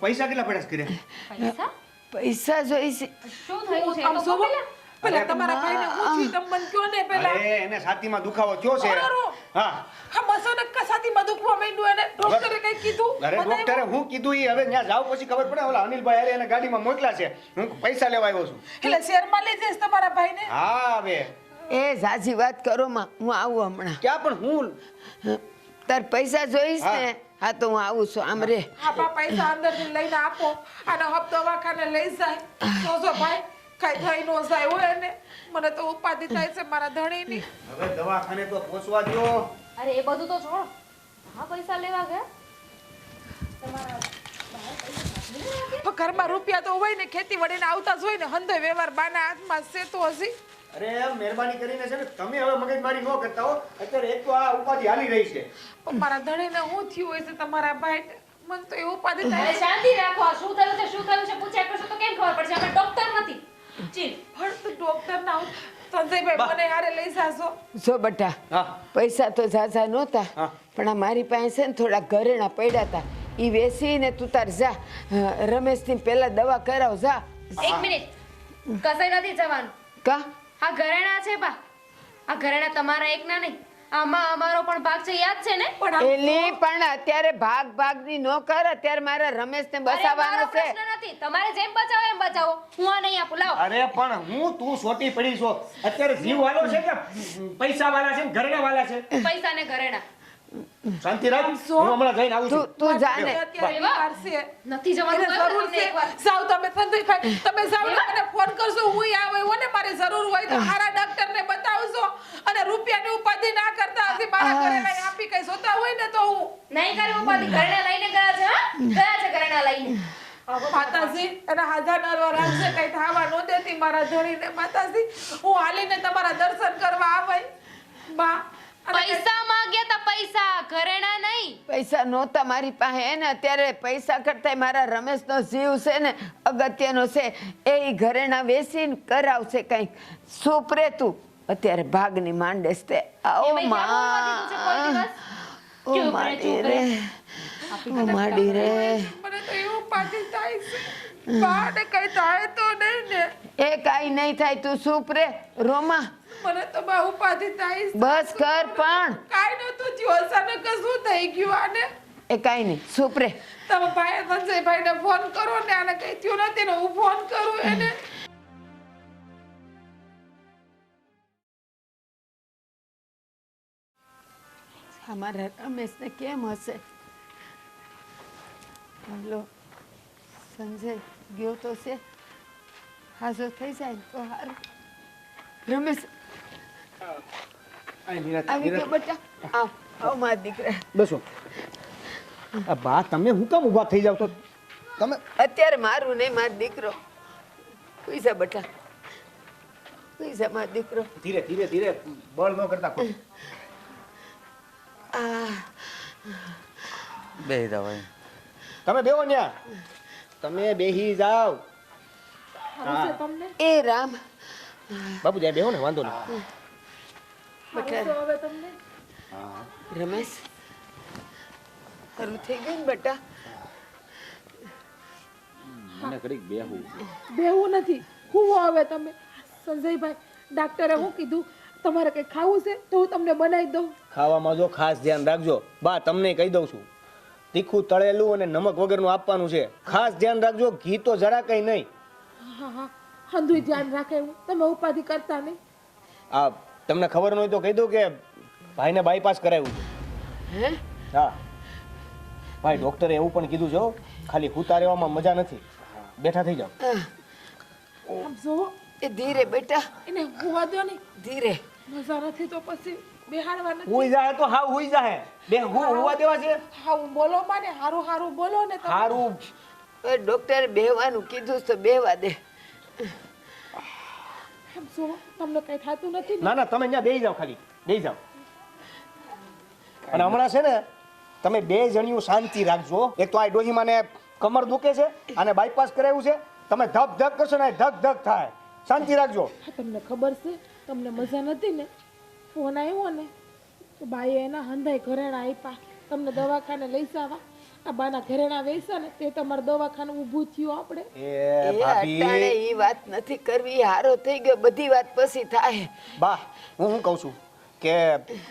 પૈસા કેટલા પડ્યા છે ઘરે? પૈસા પૈસા જોઈશે. શું થયું છે? એ આમ તો જોવો. બોલો. પેલા તમારા ભાઈને હું થયું તમે મને કહો ને પેલા. અરે એને છાતીમાં દુખાવો થયો છે. અરે, હા હા અચાનક છાતીમાં દુખવા માંડ્યું એને ડોક્ટરે કંઈ કીધું? અરે બતાવ્યું? ડોક્ટરે હું કીધું ઈ હવે ત્યાં જાવ પછી ખબર પડે. ઓલા અનિલભાઈ અરે એને ગાડીમાં મોકલ્યા છે, હું પૈસા લેવા આવ્યો છું. એટલે શેરમાં લઈ જઈશ તમારા ભાઈને? હા હવે એ સાચી વાત કરો માં, હું આવું હમણાં. ક્યાં પણ હું તાર પૈસા જોઈશ ને? હા તો હું આવું છું. આમ રે. હા બા પૈસા અંદરથી લઈને આપો. આનો હપ્તો દવાખાને લઈ જાય તો જો ભાઈ કાંઈ થઈ નો જાય હોય એને. મને તો ઉપાધિ થાય છે મારા ધણીની. હવે દવાખાને તો પહોંચવા દ્યો. અરે એ બધું તો છોડ. હા પૈસા લેવા ગયા? પણ ઘરમાં રૂપિયા તો હોય ને, ખેતી વળીને આવતા જ હોય ને. હંધો વ્યવહાર બાના હાથમાં છે તો હજી. અરે મહેરબાની કરીને છે ને તમે હવે મગજમારી ન કરતા હો. અત્યારે એક તો આ ઉપાધિ હાલી રહી છે. પણ મારા ધણીને શું થયું હોય છે તમારા ભાઈ? મને તો એવું ઉપાધિ થાય અરે છે. શાંતિ રાખો. આ શું થયું છે શું થયું છે પૂછ્યા કરશો તો કેમ ખબર પડશે? આપણે ડોક્ટર નથી. ચીલ પણ તું ડોક્ટર ના સંજયભાઈ મને હારે લઈ જાશો જો બટા હા પૈસા તો ઝાઝા નહોતા હા. પણ આ મારી પાસે છે ને થોડા ઘરેણા પડ્યા હતા ઈ વેચીને તું તાર જા રમેશની પેલા દવા કરાવ જા એક મિનિટ કસાઈ નથી જવાનું કા આ ઘરેણા છે બા આ ઘરેણા તમારા એકના નહીં આમાં અમારો પણ ભાગ છે યાદ છે ને પણ આમ એલી પણ અત્યારે ભાગની નો કર અત્યારે મારા રમેશને અરે, બસાવવાનો મારો છે પ્રશ્ન નથી તમારે જેમ બચાવો એમ બચાવો હું આ નહીં આપું લાવો અરે પણ હું તું સોટી પડી છો અત્યારે જીવ વાલો છે કે પૈસા વાળા છે ને ઘરેણા વાળા છે પૈસા ને ઘરેણા શાંતિ રાખ હું હમણાં જઈને આવું છું તું જાને અત્યારે બીમાર છે નથી જવાનું એને કહ્યું જરૂર તમને છે એકવાર. સાવ તમે સંજયભાઈ તમે સાવ મને ફોન કરશો હું આવે હો ને મારે જરૂર હોય તો સારા ડોક્ટરને બતાવશો અને રૂપિયાની ઉપાધિ ના કરતા હશે મારા ઘરે લઈ આપી કઈ જોતા હોય ને તો હું નહીં કરી ઉપાધિ ઘરેણા લઈને ગયા છે હા ગયા છે ઘરેણા લઈને માતાજી એના હાજર નરવા રાખશે કઈ થાવા નો દેતી મારા ધણીને માતાજી હું હાલીને તમારા દર્શન કરવા આવાય બા અને પૈસા માંગ્યા તા પૈસા ઘરેણા નહીં પૈસા નહોતા મારી પાસે ને અત્યારે પૈસા કરતા મારા રમેશનો જીવ છે ને અગત્યનો છે એ ઈ ઘરેણા વેચીને કરાવશે કંઈક સુપરે તું અત્યારે ભાગની માંડેસ તે આવો એ ભાઈ ક્યાં બોલવા દીધું છે કોઈ દિવસ? ઓ માડી રે મને તો એવું પાછી થાય છે બા ને કઈ થાય તો નહીં ને એ કાઈ નહીં થાય તું સુપરે રોમા મને તો બહુ ઉપાધિ થાય છે બસ કર પણ કાઈ નતું થયું અચાનક જ શું થઈ ગયું આને એ કાઈ નહીં સુપરે તમે ભાઈ સંજયભાઈને ફોન કરો ને આને કઈ થયું નથી ને હું ફોન કરું એને અમારા રમેશને કેમ હશે હાલો સંજય ગયો તો છે હાજો થઈ જાય ને તો સારું રમેશ આવી ગયો બેટા આવ આવ મારા દીકરા બેસો આ બા તમે હું કેમ ઊભા થઈ જાવ તો તમે અત્યારે મારું નહીં મારો દીકરો પૈસા બેટા પૈસા મારો દીકરો ધીરે ધીરે ધીરે બળ ન કરતા કોઈ આ બે દવાઈ તમે બેહો ન્યા તમે બેહી જાવ હારું છે તમને એ રામ બાપુ જાય બેહો ને વાંધો નહીં બેટા તો હવે તમને રમેશ સારું થઈ ગયું ને બેટા મને ઘડીક બેહવું છે. બેવું નથી હું હવે તમે સંજયભાઈ ડાક્ટરે શું કીધું તમારે કઈ ખાવું છે તો હું તમને બનાવી દઉં ખાવામાં જો ખાસ ધ્યાન રાખજો બા તમને કહી દઉં છું તીખું તળેલું અને નમક વગરનું આપવાનું છે ખાસ ધ્યાન રાખજો ઘી તો જરા કઈ નહીં હા હા હંધુય ધ્યાન રાખે એવું તમે ઉપાધિ કરતા નહીં આ તમને ખબર ન હોય તો કહી દઉં કે ભાઈને બાયપાસ કરાવ્યું છે હે હા ભાઈ ડોક્ટરે એવું પણ કીધું છે હો, ખાલી હુતા રહેવામાં મજા નથી બેઠા થઈ જાઓ આમ જોવો એ ધીરે બેટા એને હોવા દો ને ધીરે મજા નથી તો પછી બેહાડવા નથી હુઈ જાય તો હાવ હુઈ જાય બે હુવા દેવા છે હા હું બોલો માને હારું હારું બોલો ને તમે સારું એ ડોક્ટરે બેહવાનું કીધું તો બેહવા દે આમ જોવો તમને કઈ થતું નથી ને ના ના તમે ત્યાં બેસી જાઓ ખાલી બેસી જાઓ અને હમણાં છે ને તમે બે જણિયું શાંતિ રાખજો એક તો આ ડોહીમાને કમર દુખે છે અને બાયપાસ કરાવ્યું છે તમે ધક ધક કરશો ને ધક ધક થાય શાંતિ રાખજો હા, તમને ખબર છે તમને મજા નથી ને ફોન આવ્યો ને તો બાઈએ એના હંધાઈ ઘરેણા આપ્યા તમને દવાખાને લઈ જાવા આ બાના ઘરેણા વેચા ને તે તમારું દવાખાનું ઊભું થયું આપણે એ એ ભાભી અટાણે ઈ વાત નથી કરવી ઈ હારો થઈ ગયો બધી વાત પછી થાય બા હું શું કહું છું કે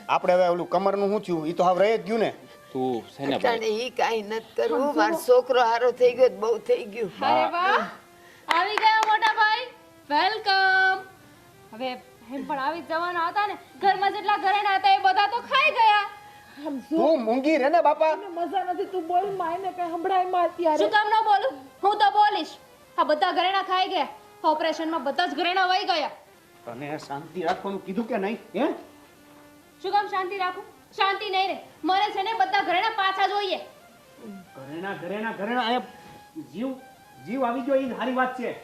આપણે હવે ઓલું કમરનું શું થયું એ તો હવે રહી જ ગયું ને તું છે ને અટાણે ભાઈ ઈ કાંઈ નથી કરવું મારો છોકરો હારો થઈ ગયો તો બહુ થઈ ગયું અરે વાહ આવી ગયા મોટા ભાઈ વેલકમ હવે એમ પણ આવી જ જવાના હતા ને ઘરમાં જેટલા ઘરેણા હતા એ બધા તો ખાઈ ગયા આમ જો તું મૂંગી રે ને બાપા તમને મજા નથી તું બોલ માં એને કઈ સંભળાય માં અત્યારે શું કામ ન બોલું હું તો બોલીશ આ બધા ઘરેણા ખાઈ ગયા ઓપરેશનમાં બધા જ ઘરેણા વહી ગયા તને શાંતિ રાખવાનું કીધું કે નહીં હે શું કામ શાંતિ રાખું શાંતિ નહીં રે મને છે ને બધા ઘરેણા પાછા જોઈએ ઘરેણા ઘરેણા ઘરેણા અહીંયા જીવ જીવ આવી ગયો એ સારી વાત છે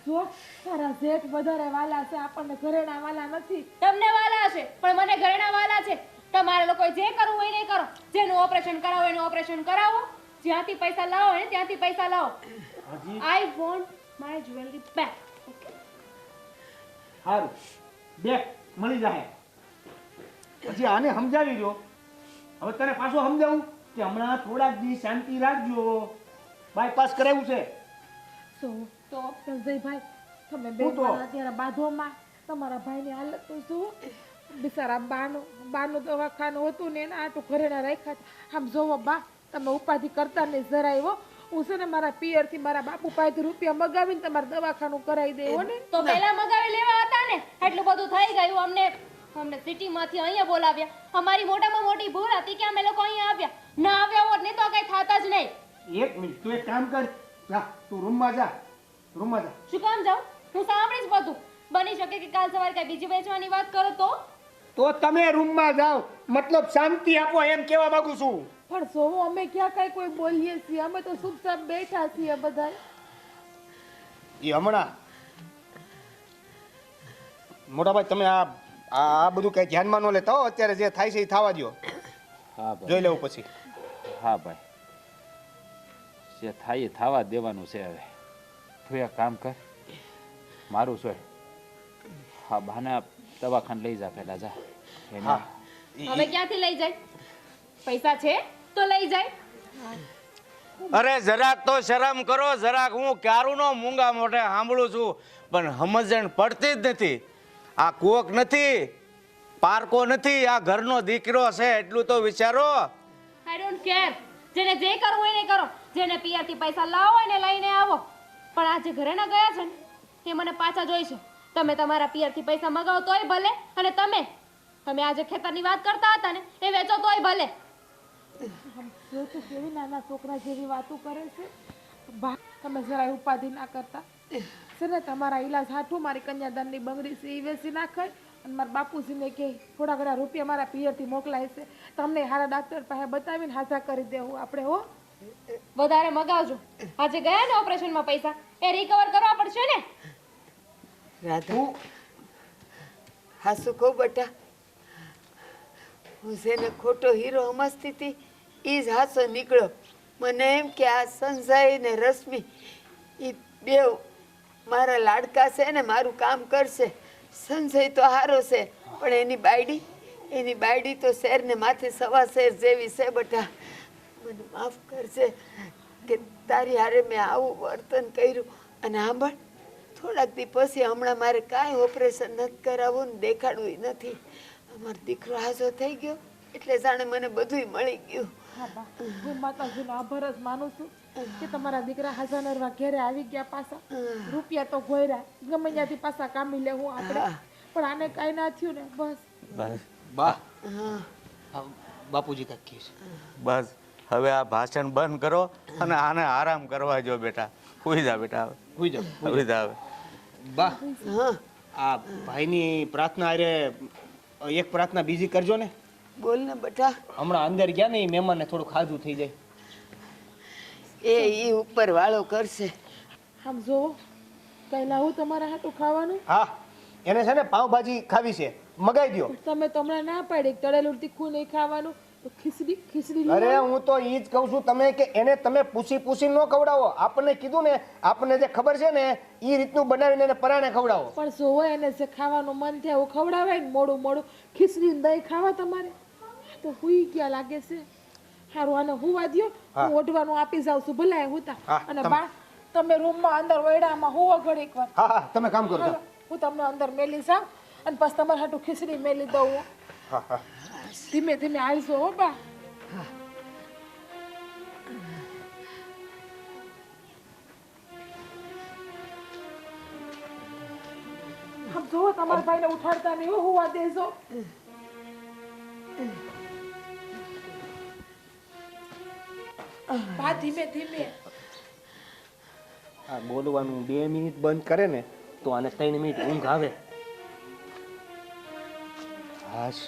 જો તારા જેઠ વધારે વાલા છે આપણને ઘરેણા વાલા નથી તમને વાલા છે પણ મને ઘરેણા વાલા છે તમારે લોકો જે કરવું હોય ને એ કરો જેનું ઓપરેશન કરાવો એનું ઓપરેશન કરાવો જ્યાંથી પૈસા લાવો ને ત્યાંથી પૈસા લાવો I want my jewellery back સારું બે મળી જાય. પછી આને સમજાવી દો. હવે તને પાછો સમજાવું કે હમણાં થોડાક દી શાંતિ રાખજો. બાયપાસ કરાવ્યું છે. તો સંજયભાઈ તમે બે હું તો? મારા અત્યારે બાંધોમાં તમારા ભાઈની હાલત તો જુઓ. બિચારા બાનું દવાખાનું હતું ને એના આટું ઘરેણા રાખ્યા છે. આમ જોવો બા તમે ઉપાધિ કરતા નહીં જરાય હો. હું છે ને મારા પિયરથી મારા બાપુ પાસેથી રૂપિયા મગાવીને તમારે દવાખાનું કરાવી દેવો ને. તો પહેલા મગાવી લેવા હતા ને એટલું બધું થઈ ગયું. અમને સિટીમાંથી અહીંયા બોલાવ્યા. અમારી મોટામાં મોટી ભૂલ હતી કે અમે લોકો અહીંયા આવ્યા. ના આવ્યા હોત ને તો કઈ થતા જ નહીં. એક મિનિટ તું એક કામ કર. જા તું રૂમમાં જા. રૂમમાં જા. શું કામ જાઉં? હું સાંભળીશ બધું. બની શકે કે કાલ સવારે કઈ બીજી વેચવાની વાત કરો તો તમે રૂમમાં જાઓ. મતલબ શાંતિ આપો એમ કહેવા માંગુ છું. પણ જોવો અમે ક્યાં કઈ કોઈ બોલીએ છીએ. અમે તો ચૂપચાપ બેઠા છીએ બધા. એ હમણાં મોટાભાઈ તમે આ બધું કઈ ધ્યાનમાં ન લેતા હો. અત્યારે જે થાય છે એ થવા દો. હા ભાઈ જોઈ લેવું પછી. હા ભાઈ જે થાય એ થવા જ દેવાનું છે. હવે તું એક કામ કર મારું સોય હા બાને દવાખાને લઈ જા પહેલા જા એને હા હવે ક્યાંથી લઈ જાય? પૈસા છે તો લઈ જાય. અરે જરાક તો શરમ કરો. જરાક હું ક્યારુંનો મૂંગા મોઢે સાંભળું છું પણ સમજણ પડતી જ નથી. આ કોક નથી, પારકો નથી, આ ઘરનો દીકરો છે એટલું તો વિચારો. I don't care. જેને જે કરવું હોય ને કરો. જેને પિયરથી પૈસા લાવો હોય ને લઈને આવો. પણ આ જે ઘરે ના ગયા છે ને એ મને પાછા જોઈશે. તમે તમારા પિયરથી પૈસા મગાવો તોય ભલે અને તમે આજે ખેતરની વાત કરતા હતા ને એ વેચો તોય ભલે. જો તો કેવી નાના છોકરા જેવી વાતો કરે છે. બા તમે જરાય ઉપાધિ ના કરતા. છે ને તમારા ઈલાજ હાથું મારી કન્યાદાનની બંગડી છે એ વેચી નાખાય અને મારા બાપુજીને કે થોડા ઘણા રૂપિયા મારા પિયરથી મોકલાય છે. તમને હારા ડાક્ટર પાસે બતાવીને હાજા કરી દેવું આપણે હો. વધારે મગાવજો. આજે ગયા ને ઓપરેશનમાં પૈસા એ રિકવર કરવા પડશે ને. રાધા હાસુ કહું બેટા, હું જેને ખોટો હીરો સમજતી હતી એ જ હાસો નીકળ્યો. મને એમ કે આ સંજય ને રશ્મિ એ બે મારા લાડકા છે ને મારું કામ કરશે. સંજય તો હારો છે પણ એની બાયડી તો શેરને માથે સવા શેર જેવી છે બેટા. મને માફ કરજે કે તારી હારે મેં આવું વર્તન કર્યું. અને સાંભળ થોડાક દી પછી હમણાં મારે કાંઈ ઓપરેશન નથી કરાવવું ને દેખાડવું નથી. અમારો દીકરો હાજો થઈ ગયો એટલે જાણે મને બધુંય મળી ગયું. હા બા હું માતાજીનો આભાર જ માનું છું કે તમારા દીકરા હાજા નરવા ઘેરે આવી ગયા પાછા. રૂપિયા તો ગોયરા ગમે ત્યાંથી પાછા કામી લેવું આપણે. પણ આને કાંઈ ના થયું ને બસ. બા બાપુજી કાંઈક કહે છે. બસ હવે આ ભાષણ બંધ કરો અને આને આરામ કરવા જો બેટા. સુઈ જા બેટા. હુઈ જાઓ. સુઈ જા હવે. બા હા આ ભાઈની પ્રાર્થના અરે એક પ્રાર્થના બીજી કરજો ને. બોલ ને બેટા. હમણાં અંદર ગયા ને એ મહેમાનને થોડું ખાધું થઈ જાય. એ ઉપર વાળો કરશે. આમ જોવો કઈ લાવું તમારા હાટું ખાવાનું. હા એને છે ને પાવભાજી ખાવી છે મગાઈ દો. તમે તો હમણાં ના પાડી તળેલું તીખું નહીં ખાવાનું તો ખીચડી અરે હું તો ઈ જ કહું છું તમે કે એને તમે પૂછી ન ખવડાવો. આપણને કીધું ને આપણને જે ખબર છે ને એ રીતનું બનાવીને એને પરાણે ખવડાવો. પણ જોવો એને જે ખાવાનું મન થાય એવું ખવડાવાય ને મોડું ખીચડી દહીં ખાવા તમારે તો હુઈ ગયા લાગે છે. સારું આને હુવા દ્યો. હું ઓઢવાનું આપી જાઉં છું ભલે હુતા. અને બા તમે રૂમમાં અંદર વૈડામાં હુવો ઘડીક વાર. હા હા તમે કામ કરો. હાલો, હું તમને અંદર મેલી જાઉં અને પછી તમારે હાટું ખીચડી મેલી દઉં. હા હા ધીમે ધીમે આવજો હો બા. આમ જોવો તમારા ભાઈને ઉઠાડતા નહીં હો, હુવા દેજો. બા ધીમે ધીમે. આ બોલવાનું 2 મિનિટ બંધ કરે ને તો આને 3 મિનિટ ઊંઘ આવે. હાશ